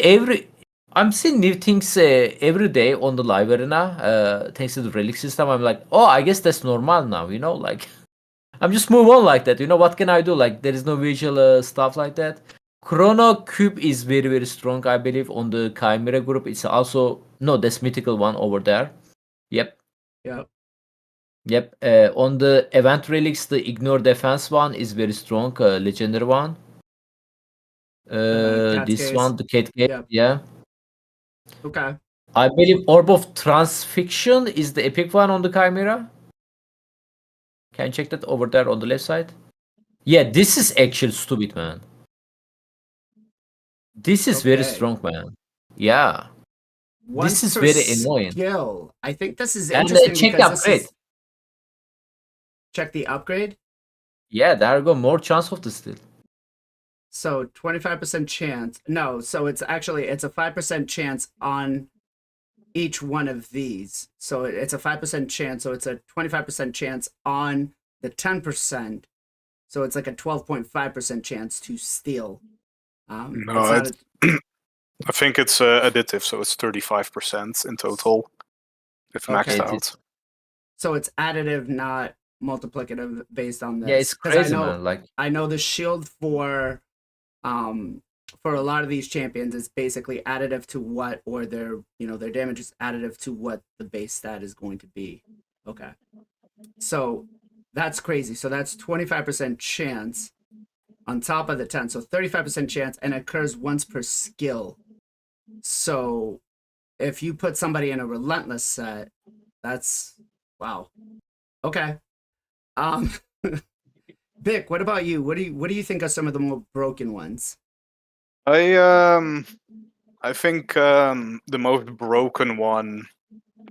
I'm seeing new things every day on the live arena. Thanks to the relic system, I'm like, oh, I guess that's normal now. Like I'm just move on like that. What can I do? Like there is no visual stuff like that. Chrono Cube is very very strong, I believe, on the Chimera group. It's also no, that's mythical one over there. Yep. Yep. Yep. On the event relics, the ignore defense one is very strong, legendary one. Cat's This case. one, the Cat Gate, Yep. yeah. Okay. I believe Orb of Transfixion is the epic one on the Chimera. Can you check that over there on the left side? Yeah, this is actually stupid, man. This is very Okay. strong, man. Yeah. Once is per very annoying. skill. I think this is And interesting check the because this upgrade. is check the upgrade. Yeah, there you go. More chance of the steal. So 25% chance. No, so it's a 5% chance on each one of these. So it's a 5% chance. So it's a 25% chance on the 10%. So it's like a 12.5% chance to steal. No, it's not I think it's additive, so it's 35% in total if maxed Okay. out. so it's additive, not multiplicative based on this. Yeah, it's 'Cause I crazy, know man. Like, I know the shield for a lot of these champions is basically additive to what, or their damage is additive to what the base stat is going to be. Okay. So that's crazy. So that's 25% chance on top of the 10. So 35% chance, and it occurs once per skill. So if you put somebody in a relentless set, that's wow. Okay. Vic, what about you? What do you think are some of the more broken ones? I think the most broken one,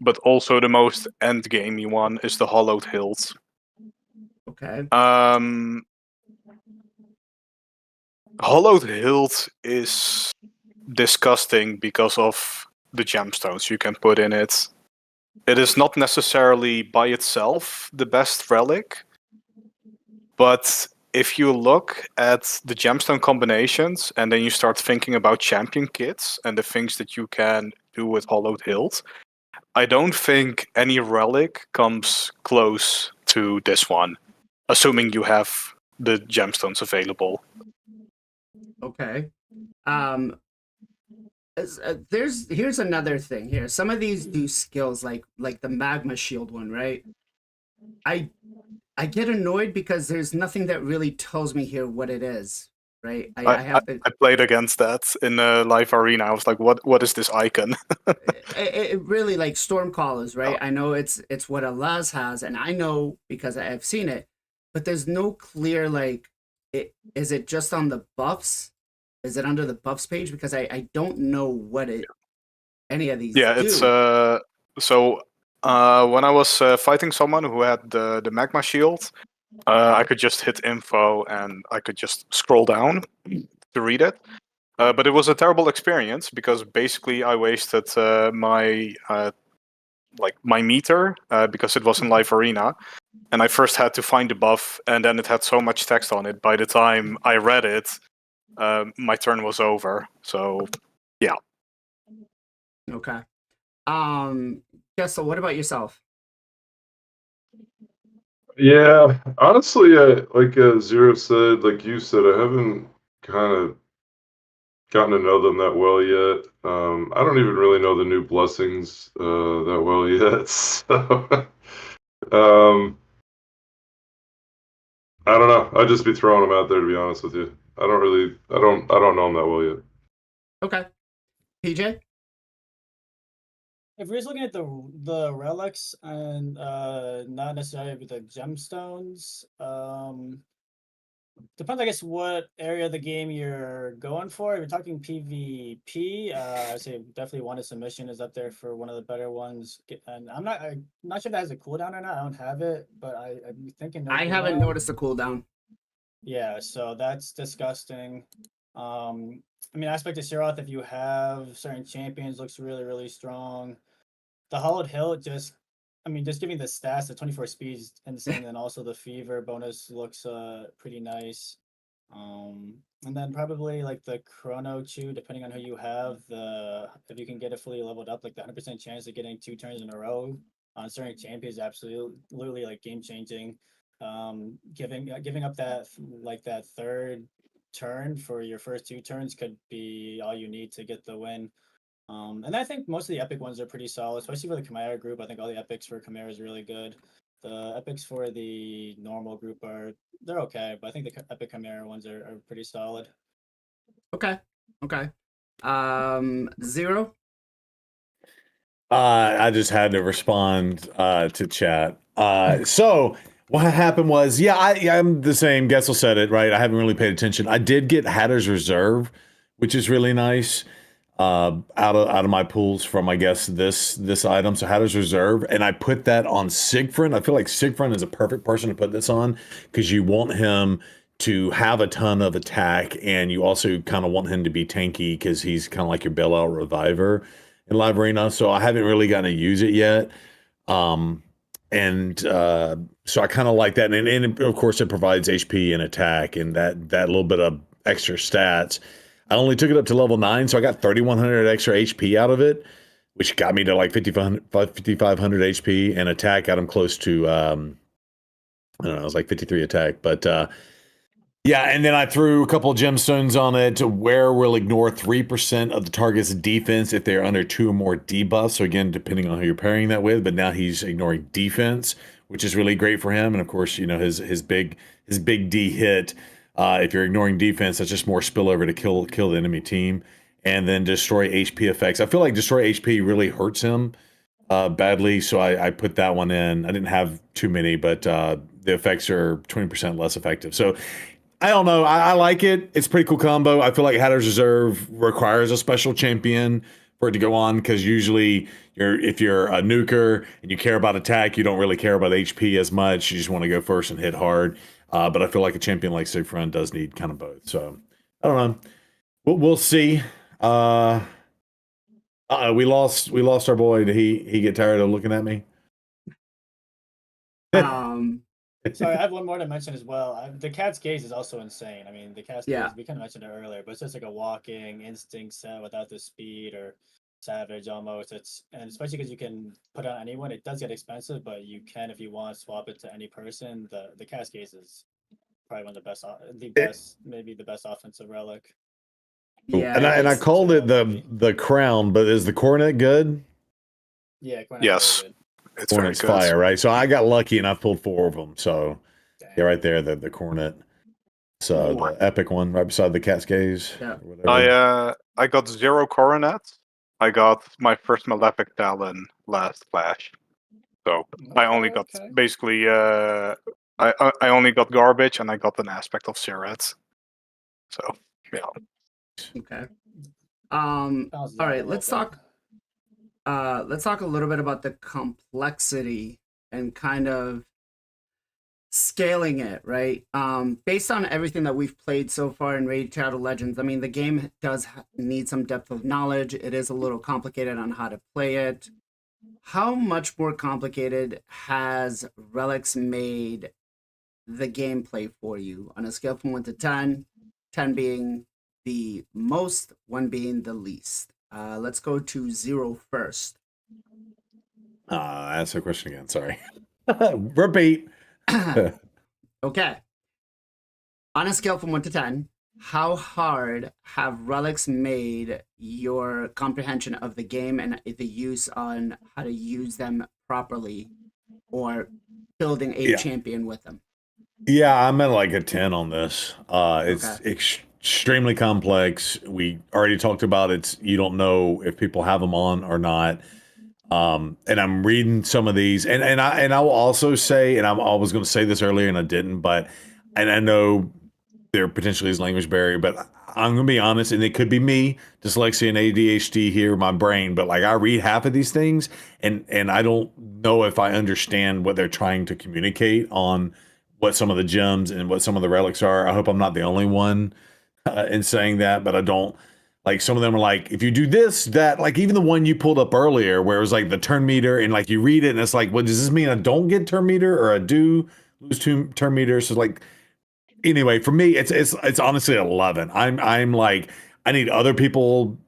but also the most endgamey one, is the Hollowed Hilt. Okay. Hollowed Hilt is disgusting because of the gemstones you can put in it. It is not necessarily by itself the best relic, but if you look at the gemstone combinations and then you start thinking about champion kits and the things that you can do with Hollowed Hilt, I don't think any relic comes close to this one, assuming you have the gemstones available. Okay. Here's another thing here. Some of these do skills like the magma shield one, right? I get annoyed because there's nothing that really tells me here what it is, right? I have to. I played against that in a live arena. I was like, what is this icon? It really, like Stormcallers, right? I know it's what Alaz has, and I know because I've seen it, but there's no clear is it just on the buffs? Is it under the buffs page? Because I don't know what any of these Yeah, do. it's so when I was fighting someone who had the magma shield, I could just hit info and I could just scroll down to read it. But it was a terrible experience because basically I wasted my meter because it was in live arena, and I first had to find the buff, and then it had so much text on it. By the time I read it, my turn was over. So yeah. Okay. Gestal, what about yourself? Yeah, honestly, like Zero said, like you said, I haven't kind of gotten to know them that well yet. I don't even really know the new blessings that well yet. So, I don't know. I'd just be throwing them out there, to be honest with you. I don't know them that well yet. Okay. PJ? If we're just looking at the relics and not necessarily with the gemstones, depends, I guess, what area of the game you're going for. If you're talking PvP, I'd say definitely One Submission is up there for one of the better ones. And I'm not sure if that has a cooldown or not. I don't have it, but I'm thinking no I haven't cooldown. noticed a cooldown. Yeah, so that's disgusting. I mean, Aspect of Siroth, if you have certain champions, looks really, really strong. The Hollowed Hilt just giving the stats, the 24 speeds insane, and also the fever bonus looks pretty nice. And then probably like the Chrono Chew, depending on who you have, if you can get it fully leveled up, like the 100% chance of getting 2 turns in a row on certain champions, absolutely like game changing. Giving up that third turn for your first 2 turns could be all you need to get the win. And I think most of the epic ones are pretty solid, especially for the Chimera group. I think all the epics for Chimera is really good. The epics for the normal group they're okay, but I think the epic Chimera ones are pretty solid. Okay. Zero. I just had to respond to chat. So what happened was, I'm the same. Gessel said it right. I haven't really paid attention. I did get Hatter's Reserve, which is really nice. Out of my pools from, I guess, this item. So Hatter's Reserve, and I put that on Sigfrin. I feel like Sigfrin is a perfect person to put this on because you want him to have a ton of attack, and you also kind of want him to be tanky because he's kind of like your bailout reviver in Live Arena. So I haven't really gotten to use it yet. So I kind of like that, and of course it provides HP and attack and that little bit of extra stats. I only took it up to level 9, so I got 3,100 extra HP out of it, which got me to like 5,500 HP, and attack got him close to, I don't know, it was like 53 attack. But yeah, and then I threw a couple of gemstones on it where will ignore 3% of the target's defense if they're under 2 or more debuffs. So again, depending on who you're pairing that with, but now he's ignoring defense, which is really great for him. And of course, you know, his big D hit. If you're ignoring defense, that's just more spillover to kill the enemy team. And then destroy HP effects. I feel like destroy HP really hurts him badly, so I put that one in. I didn't have too many, but the effects are 20% less effective. So I don't know. I like it. It's a pretty cool combo. I feel like Hatter's Reserve requires a special champion for it to go on, because usually if you're a nuker and you care about attack, you don't really care about HP as much. You just want to go first and hit hard. But I feel like a champion like Sigfrin does need kind of both. So I don't know. We'll see. We lost our boy. Did he get tired of looking at me? Sorry, I have one more to mention as well. The Cat's Gaze is also insane. I mean, the Cat's Gaze, we kind of mentioned it earlier, but it's just like a walking instinct set without the speed or savage almost. And especially because you can put on anyone, it does get expensive, but you can, if you want, swap it to any person. The Cat's Gaze is probably one of the best, maybe the best offensive relic. Yeah, and I called it the crown, but is the coronet good? Yeah, coronet's Yes. really good. It's very Coronet's good. fire, right? So I got lucky and I pulled 4 of them. So yeah, right there, the coronet. So the epic one right beside the Cat's Gaze. Yeah. I got 0 coronets. I got my first Malefic Talon last Clash. So I only got basically I only got garbage, and I got an aspect of Siret. So yeah. Okay. All right, let's talk a little bit about the complexity and kind of scaling it, right? Based on everything that we've played so far in Raid Shadow Legends, I mean, the game does need some depth of knowledge. It is a little complicated on how to play it. How much more complicated has Relics made the gameplay for you on a scale from 1 to 10, 10 being the most, 1 being the least? Let's go to 0 first. Ask the question again. Sorry. Repeat. Okay. On a scale from 1 to 10, how hard have Relics made your comprehension of the game and the use on how to use them properly, or building a champion with them? Yeah, I'm at like a 10 on this. It's extremely complex. We already talked about it. You don't know if people have them on or not. And I'm reading some of these, and I will also say, and I was going to say this earlier and I didn't, and I know there potentially is language barrier, but I'm going to be honest, and it could be me, dyslexia and ADHD here, my brain, but like I read half of these things and I don't know if I understand what they're trying to communicate on what some of the gems and what some of the relics are. I hope I'm not the only one in saying that, but I don't. Like some of them are like, if you do this, that, like even the one you pulled up earlier where it was like the turn meter, and like you read it and it's like, well, does this mean I don't get turn meter or I do lose turn meter? So like, anyway, for me, it's honestly 11. I'm like, I need other people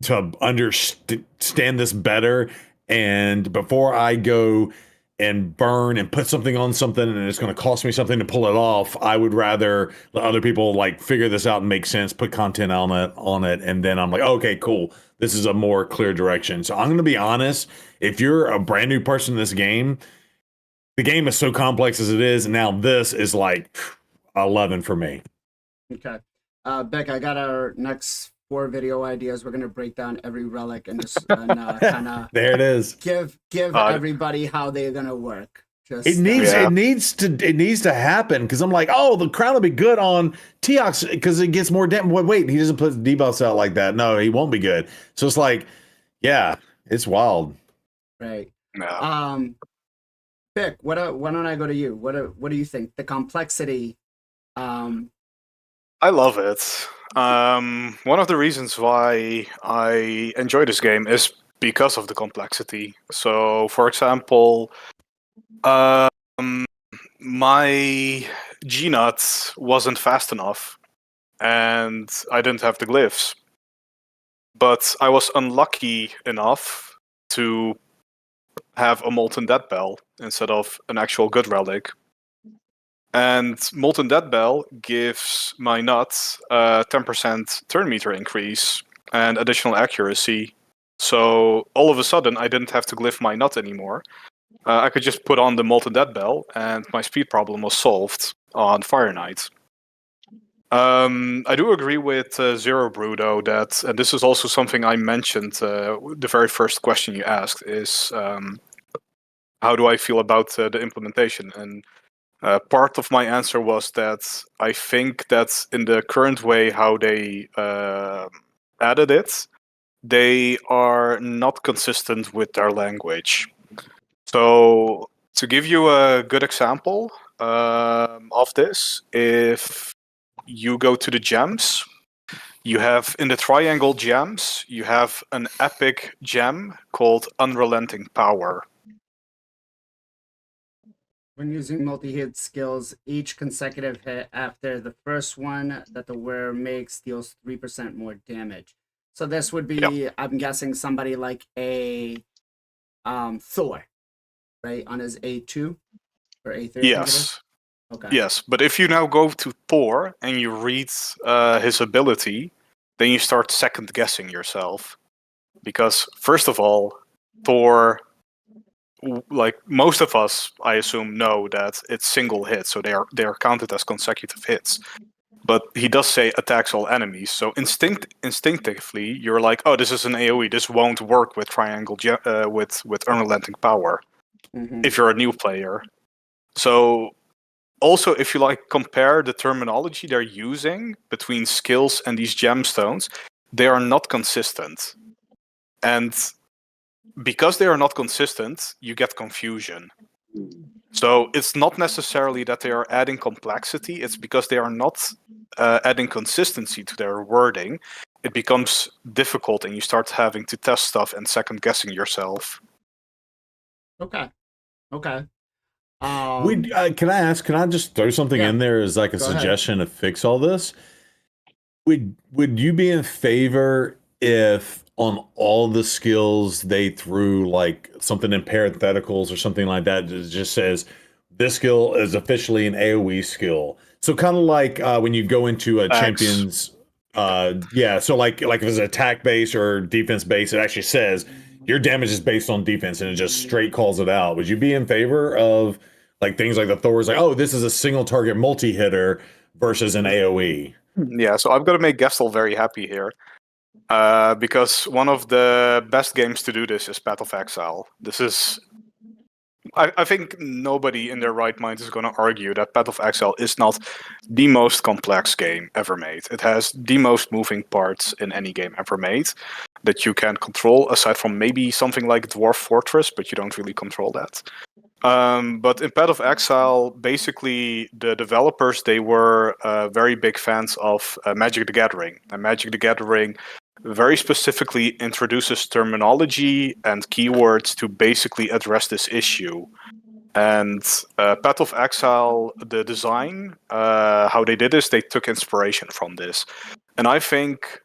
to understand this better, and before I go and burn and put something on something and it's going to cost me something to pull it off, I would rather let other people like figure this out and make sense, put content on it, and then I'm like, okay, cool, this is a more clear direction. So I'm going to be honest, if you're a brand new person in this game, the game is so complex as it is, and now this is like 11 for me. Okay. Beck, I got our next 4 video ideas. We're gonna break down every relic and just kind of There it is. give everybody how they're gonna work. Just It needs Yeah. it needs to happen, because I'm like, oh, the crown will be good on Teox because it gets more damage. Wait, he doesn't put debuffs out like that. No, he won't be good. So it's like, yeah, it's wild. right. Yeah. Beck, why don't I go to you? What do you think? The complexity. I love it. One of the reasons why I enjoy this game is because of the complexity. So, for example, my G-Nut wasn't fast enough, and I didn't have the glyphs. But I was unlucky enough to have a Molten Dead Bell instead of an actual good relic. And Molten Dead Bell gives my nut 10% turn meter increase and additional accuracy. So all of a sudden, I didn't have to glyph my nut anymore. I could just put on the Molten Dead Bell, and my speed problem was solved on Fire Knight. I do agree with Zero Brew, though, that, and this is also something I mentioned, the very first question you asked is, how do I feel about the implementation? And part of my answer was that I think that in the current way how they added it, they are not consistent with their language. So to give you a good example of this, if you go to the gems, you have in the triangle gems, you have an epic gem called Unrelenting Power. When using multi-hit skills, each consecutive hit after the first one that the wearer makes deals 3% more damage. So this would be, I'm guessing, somebody like a Thor, right? On his A2 or A3. I think it is? Yes. Okay. Yes, but if you now go to Thor and you read his ability, then you start second guessing yourself. Because first of all, Thor, like most of us, I assume, know that it's single hit, so they are counted as consecutive hits. But he does say attacks all enemies, so instinctively you're like, oh, this is an AOE. This won't work with triangle with unrelenting power. Mhm. If you're a new player. So also, if you like compare the terminology they're using between skills and these gemstones, they are not consistent. And because they are not consistent, you get confusion. So it's not necessarily that they are adding complexity, it's because they are not adding consistency to their wording. It becomes difficult and you start having to test stuff and second guessing yourself. Okay. Okay. Can I just throw something Yeah. in there as like a Go ahead. suggestion to fix all this? Would you be in favor if on all the skills they threw like something in parentheticals or something like that that just says this skill is officially an AoE skill? So kind of like when you go into a Facts. champion's yeah, so like if it's attack base or defense base, it actually says your damage is based on defense and it just straight calls it out. Would you be in favor of like things like the Thor's like, oh, this is a single target multi-hitter versus an AoE? Yeah, so I've got to make Gestal very happy here. Because one of the best games to do this is Path of Exile. This is... I think nobody in their right mind is going to argue that Path of Exile is not the most complex game ever made. It has the most moving parts in any game ever made that you can control, aside from maybe something like Dwarf Fortress, but you don't really control that. But in Path of Exile, basically the developers, they were very big fans of Magic the Gathering. And Magic the Gathering very specifically introduces terminology and keywords to basically address this issue. And Path of Exile, the design, how they did this, they took inspiration from this. And I think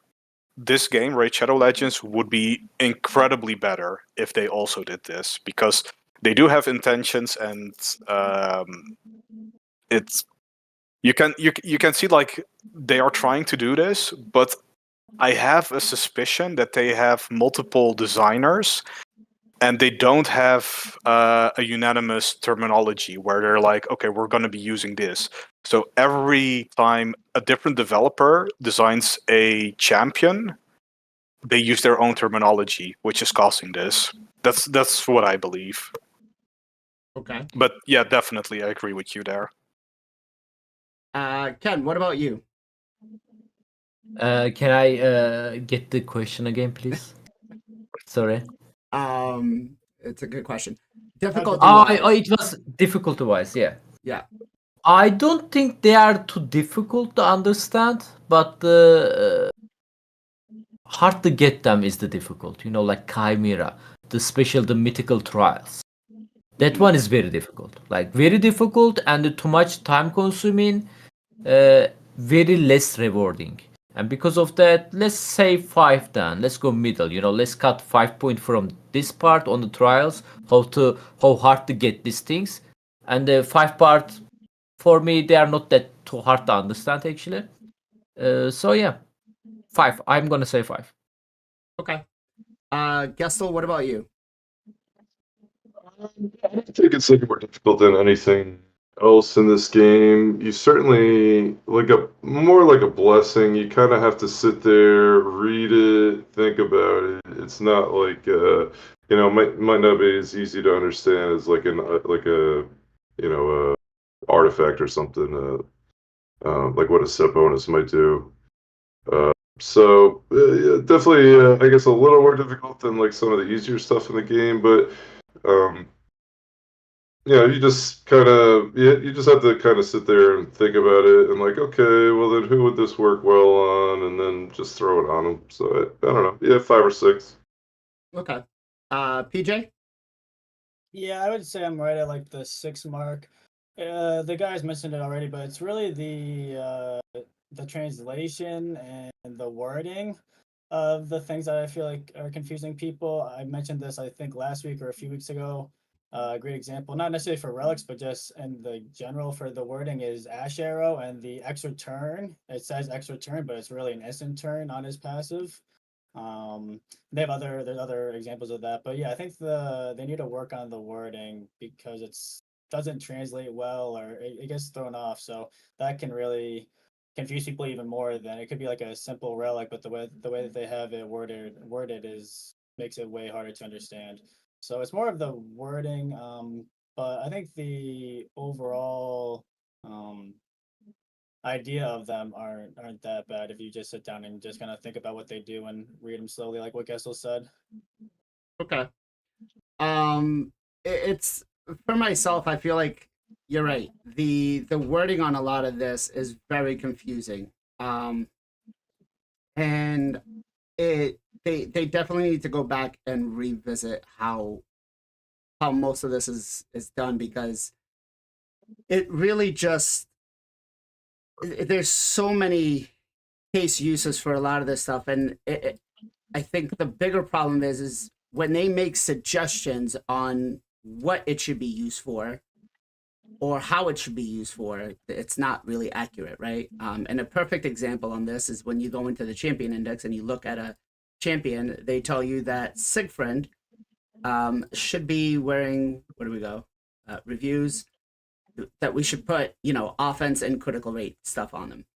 this game, Raid Shadow Legends, would be incredibly better if they also did this, because they do have intentions, and it's you can see like they are trying to do this, but I have a suspicion that they have multiple designers, and they don't have a unanimous terminology where they're like, okay, we're going to be using this. So every time a different developer designs a champion, they use their own terminology, which is causing this. That's what I believe. Okay. But yeah, definitely, I agree with you there. Ken, what about you? Can I get the question again, please? Sorry. It's a good question. Difficulty Oh, wise. it was difficulty-wise, yeah. Yeah. I don't think they are too difficult to understand, but the hard to get them is the difficult. You know, like Chimera, the mythical trials. That one is very difficult. Like very difficult and too much time consuming, very less rewarding. And because of that, let's say 5 then. Let's go middle. You know, let's cut 5 point from this part on the trials, how hard to get these things. And the 5 part, for me, they are not that too hard to understand actually. So yeah, 5. I'm gonna say 5. Okay. Gestal, what about you? I don't think it's any more difficult than anything else in this game. You certainly more like a blessing. You kind of have to sit there, read it, think about it. It's not like might not be as easy to understand as like a artifact or something. Like what a set bonus might do. Yeah, definitely, I guess a little more difficult than like some of the easier stuff in the game, but you just you just have to kind of sit there and think about it and like, okay, well then who would this work well on, and then just throw it on them. So I don't know, yeah, 5 or 6. Okay. PJ? Yeah, I would say I'm right at like the 6 mark. The guys mentioned it already, but it's really the translation and the wording of the things that I feel like are confusing people. I mentioned this, I think, last week or a few weeks ago. A great example, not necessarily for relics, but just in the general for the wording is Ash Arrow and the extra turn. It says extra turn, but it's really an instant turn on his passive. There's other examples of that, but yeah, I think they need to work on the wording because it's doesn't translate well, or it gets thrown off. So that can really confuse people even more than it could be like a simple relic, but the way that they have it worded is makes it way harder to understand. So it's more of the wording, but I think the overall idea of them aren't that bad if you just sit down and just kind of think about what they do and read them slowly, like what Gessel said. Okay. It's for myself, I feel like you're right. The wording on a lot of this is very confusing. And they definitely need to go back and revisit how most of this is done, because it really just there's so many case uses for a lot of this stuff, and I think the bigger problem is when they make suggestions on what it should be used for or how it should be used for, it's not really accurate, right? And a perfect example on this is when you go into the champion index and you look at a champion, they tell you that Siegfried should be wearing, where do we go? Reviews that we should put, offense and critical rate stuff on them.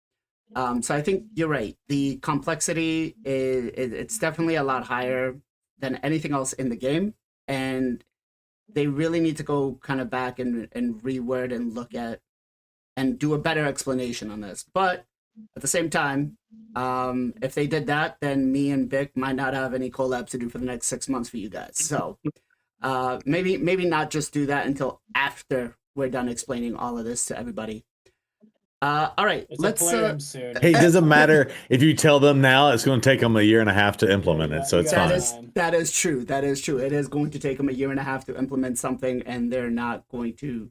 So I think you're right. The complexity it's definitely a lot higher than anything else in the game, and they really need to go kind of back and reword and look at and do a better explanation on this. But at the same time, if they did that, then me and Vic might not have any collabs to do for the next 6 months for you guys. So maybe not just do that until after we're done explaining all of this to everybody. All right, It's let's. a Plarium soon. Hey, it doesn't matter if you tell them now. It's going to take them a year and a half to implement Yeah, it, so you it's got fine. it. that is true. That is true. It is going to take them a year and a half to implement something, and they're not going to,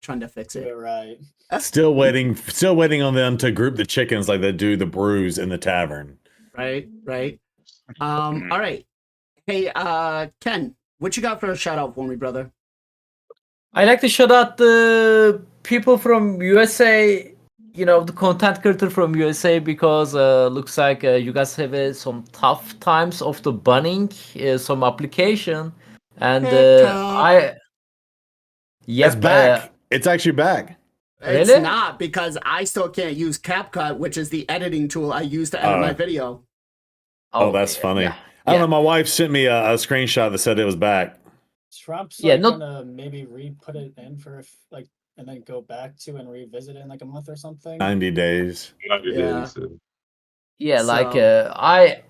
trying to fix Do it. it right. Still waiting on them to group the chickens like they do the brews in the tavern. Right, right. Mm. All right. Hey, Ken, what you got for a shout out for me, brother? I like to shout out the people from USA, the content creator from USA, because looks like you guys have some tough times of the banning some application, and TikTok. I It's yep back. It's actually back. It's Really? not, because I still can't use CapCut, which is the editing tool I use to edit my video. Oh, that's funny. yeah, I don't yeah. know. My wife sent me a screenshot that said it was back. Trump's Yeah, like not- gonna maybe re-put it in for like, and then go back to and revisit it in like a month or something. 90 days. 90 Yeah. days. Yeah, like So-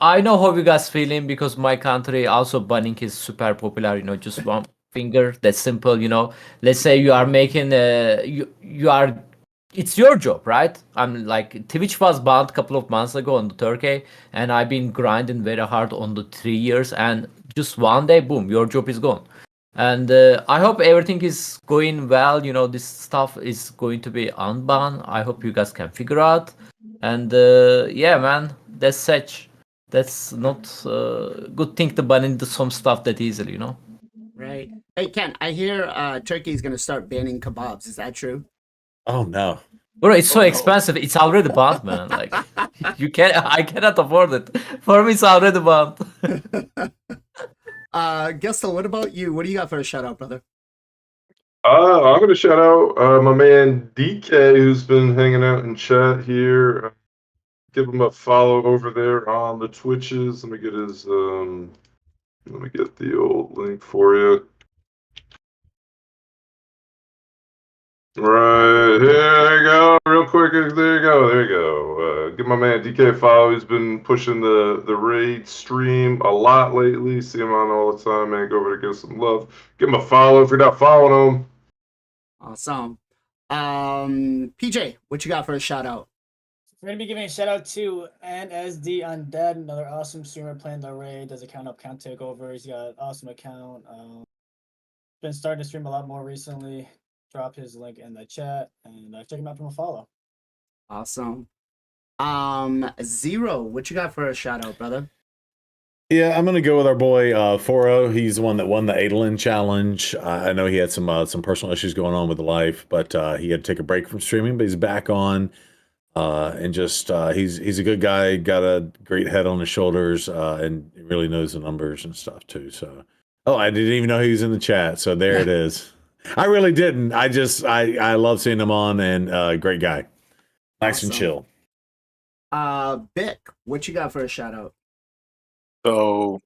I know how you guys feeling, because my country also banning is super popular. Just one finger. That's simple. Let's say you are making you are. It's your job, right? I'm like Twitch was banned a couple of months ago on the Turkey, and I've been grinding very hard on the 3 years, and just one day, boom, your job is gone. And I hope everything is going well. This stuff is going to be unbanned. I hope you guys can figure out. And yeah, man, that's such. That's not good thing to ban into some stuff that easily. Right. Hey, Ken, I hear Turkey's going to start banning kebabs. Is that true? Oh, no. Bro, it's so Oh, no. expensive. It's already banned, man. Like I cannot afford it. For me, it's already banned. Gestal, what about you? What do you got for a shout out, brother? I'm going to shout out my man DK, who's been hanging out in chat here. Give him a follow over there on the Twitches. Let me get his let me get the old link for you. Right here, there you go. Real quick, there you go. There you go. Give my man DK a follow. He's been pushing the raid stream a lot lately. See him on all the time, man. Go over to give some love. Give him a follow if you're not following him. Awesome. PJ, what you got for a shout out? We're gonna be giving a shout out to NSD Undead, another awesome streamer playing the raid. Does account up, count takeover. He's got an awesome account. Been starting to stream a lot more recently. Drop his link in the chat and check him out from a follow. Awesome. Zero, what you got for a shout out, brother? Yeah, I'm gonna go with our boy Foro. He's the one that won the Adolin challenge. I know he had some personal issues going on with life, but he had to take a break from streaming. But he's back on, and just he's a good guy. Got a great head on his shoulders, and he really knows the numbers and stuff too. So, oh, I didn't even know he was in the chat. So there it is. I really didn't. I love seeing him on, and great guy, nice and Awesome. chill. Bick, what you got for a shout out? So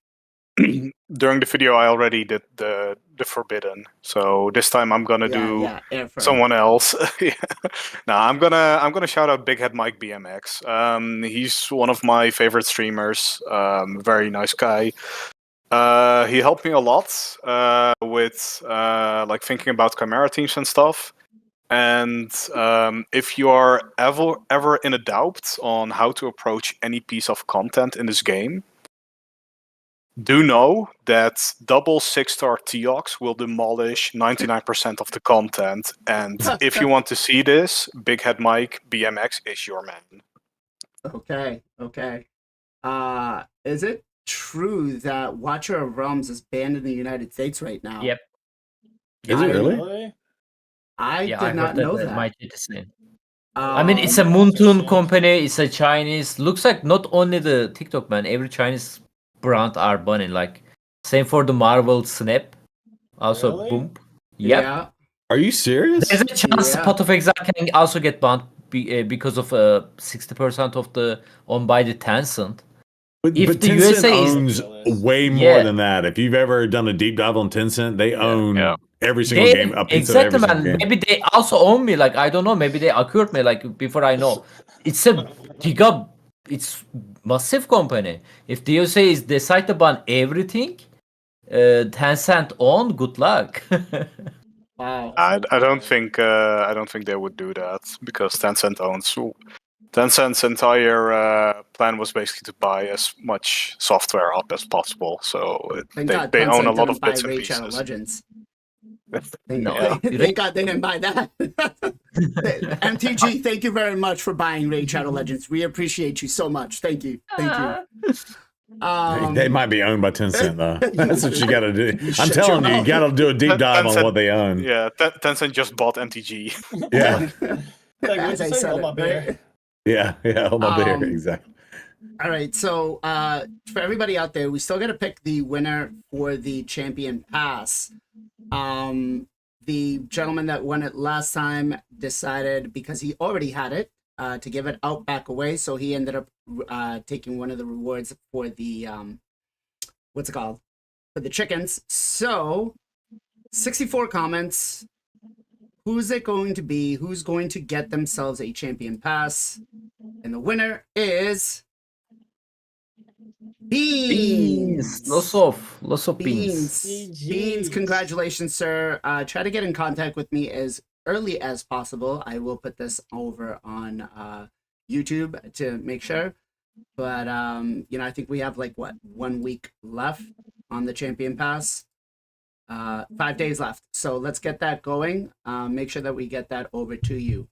during the video, I already did the forbidden. So this time I'm gonna do Air Firm. someone else. Yeah. Now I'm gonna shout out Big Head Mike BMX. He's one of my favorite streamers. Very nice guy. He helped me a lot with like thinking about Chimera teams and stuff. And if you are ever in a doubt on how to approach any piece of content in this game, do know that double 6-star Teox will demolish 99% of the content. And if you want to see this, Big Head Mike BMX is your man. Okay. Is it true that Watcher of Realms is banned in the United States right now? Yep. Is it really? I Yeah, did I not heard know that. that. Might be the same. I mean, it's a Um, Moontoon company. It's a Chinese. Looks like not only the TikTok man. Every Chinese brand are banning. Like same for the Marvel Snap. Also, Really? boom. Yep. Yeah. Are you serious? There's a chance Yeah. Pot of Exile can also get banned because of 60% of the owned by the Tencent. But, If but the Tencent USA is- owns way more Yeah. than that. If you've ever done a deep dive on Tencent, they own Yeah. every single game, a piece exactly, of every man. single game. Maybe they also own me. Like I don't know. Maybe they acquired me. Like before I know, it's a giga. It's massive company. If the USA is decide to ban everything, Tencent own. Good luck. Wow. I don't think they would do that because Tencent's entire plan was basically to buy as much software up as possible. So Thank they God they own a Tencent lot of didn't buy bits and Raid Shadow pieces. Legends. No. Thank God they didn't buy that. MTG, thank you very much for buying Raid Shadow Legends. We appreciate you so much. Thank you. Thank you. They might be owned by Tencent, though. That's what you got to do. You I'm shut telling your you, you mouth. got to do a deep dive on Tencent- what they own. Yeah, Tencent just bought MTG. Yeah, Like, As what'd you I say? said Hold it, my beer. right? yeah. Hold on there. Um, Exactly. All right, so for everybody out there, we still got to pick the winner for the Champion Pass. The gentleman that won it last time decided, because he already had it, to give it out back away. So he ended up taking one of the rewards for the what's it called? For the chickens. So 64 comments. Who's it going to be? Who's going to get themselves a Champion Pass? And the winner is Beans. Lots of beans. Beans, congratulations, sir. Try to get in contact with me as early as possible. I will put this over on YouTube to make sure. But I think we have 1 week left on the Champion Pass. 5 days left. So let's get that going. Make sure that we get that over to you.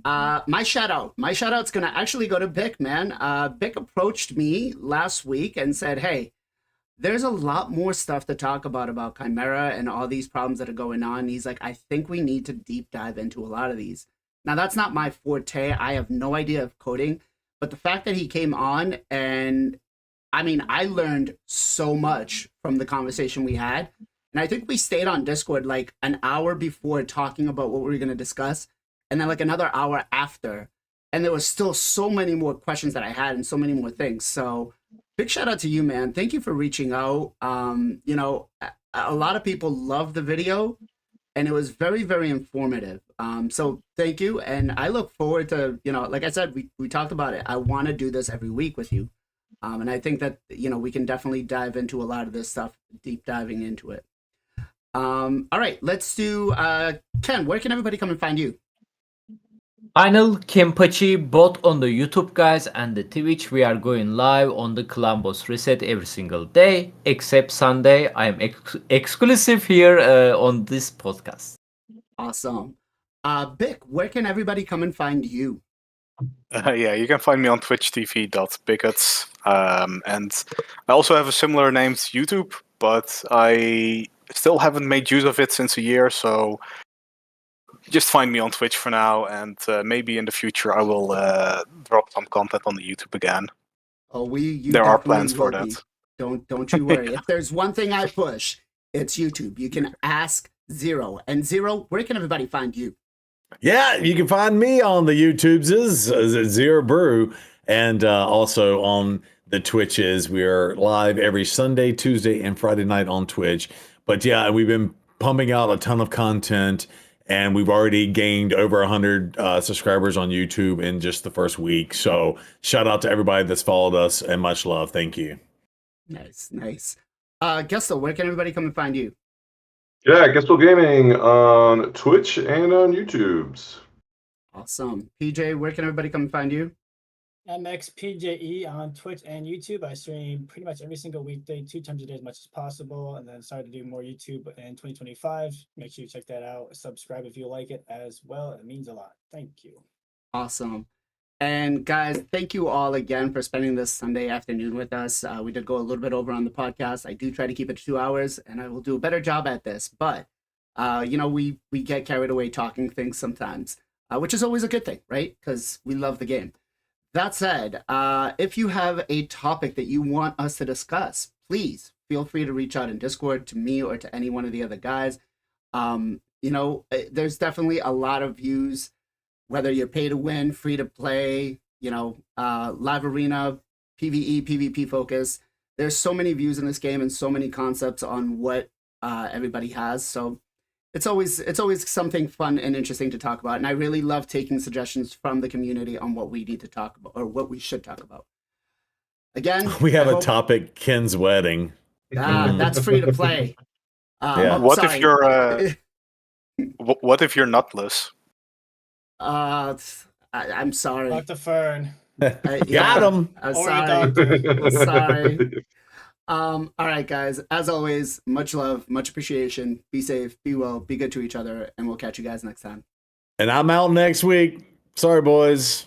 My shout out's gonna actually go to Bick, man. Bick approached me last week and said, hey, there's a lot more stuff to talk about Chimera and all these problems that are going on. He's like, I think we need to deep dive into a lot of these. Now, that's not my forte. I have no idea of coding, but the fact that he came on, and I mean, I learned so much from the conversation we had. And I think we stayed on Discord like an hour before talking about what we were going to discuss, and then like another hour after. And there was still so many more questions that I had and so many more things. So big shout out to you, man. Thank you for reaching out. A lot of people loved the video, and it was very, very informative. So thank you. And I look forward to, like I said, we talked about it. I want to do this every week with you. And I think that, we can definitely dive into a lot of this stuff, deep diving into it. All right, let's do Ken. Where can everybody come and find you? FinalKenpachi, both on the YouTube, guys, and the Twitch. We are going live on the Clan Boss Reset every single day, except Sunday. I am exclusive here on this podcast. Awesome. Bick, where can everybody come and find you? Yeah, you can find me on twitch.tv/bigots. And I also have a similar name to YouTube, but I still haven't made use of it since a year, so just find me on Twitch for now, and maybe in the future I will drop some content on the YouTube again. Oh, there are plans for that. Don't you worry. If there's one thing I push, it's YouTube. You can ask Zero. And Zero, where can everybody find you? Yeah, you can find me on the YouTubes as Zero Brew, and also on the Twitches. We are live every Sunday, Tuesday, and Friday night on Twitch. But yeah, we've been pumping out a ton of content, and we've already gained over 100 subscribers on YouTube in just the first week. So shout out to everybody that's followed us, and much love. Thank you. Nice. Gestal, where can everybody come and find you? Yeah, Gestal Gaming on Twitch and on YouTube's. Awesome. PJ, where can everybody come and find you? MXPJE on Twitch and YouTube. I stream pretty much every single weekday, 2 times a day as much as possible, and then started to do more YouTube in 2025. Make sure you check that out. Subscribe if you like it as well. It means a lot. Thank you. Awesome. And guys, thank you all again for spending this Sunday afternoon with us. We did go a little bit over on the podcast. I do try to keep it to 2 hours, and I will do a better job at this. But, we get carried away talking things sometimes, which is always a good thing, right? Because we love the game. That said, if you have a topic that you want us to discuss, please feel free to reach out in Discord to me or to any one of the other guys. There's definitely a lot of views, whether you're pay to win, free to play, live arena, PvE, PvP focus. There's so many views in this game and so many concepts on what everybody has. So it's always something fun and interesting to talk about. And I really love taking suggestions from the community on what we need to talk about or what we should talk about. Again, We have a topic, Ken's wedding. that's free to play. Yeah. What sorry. if you're What if you're nutless? I'm sorry. Dr. Fern. Got him. I'm Or sorry. doctor. Sorry. All right, guys. As always, much love, much appreciation. Be safe, be well, be good to each other, and we'll catch you guys next time. And I'm out next week. Sorry, boys.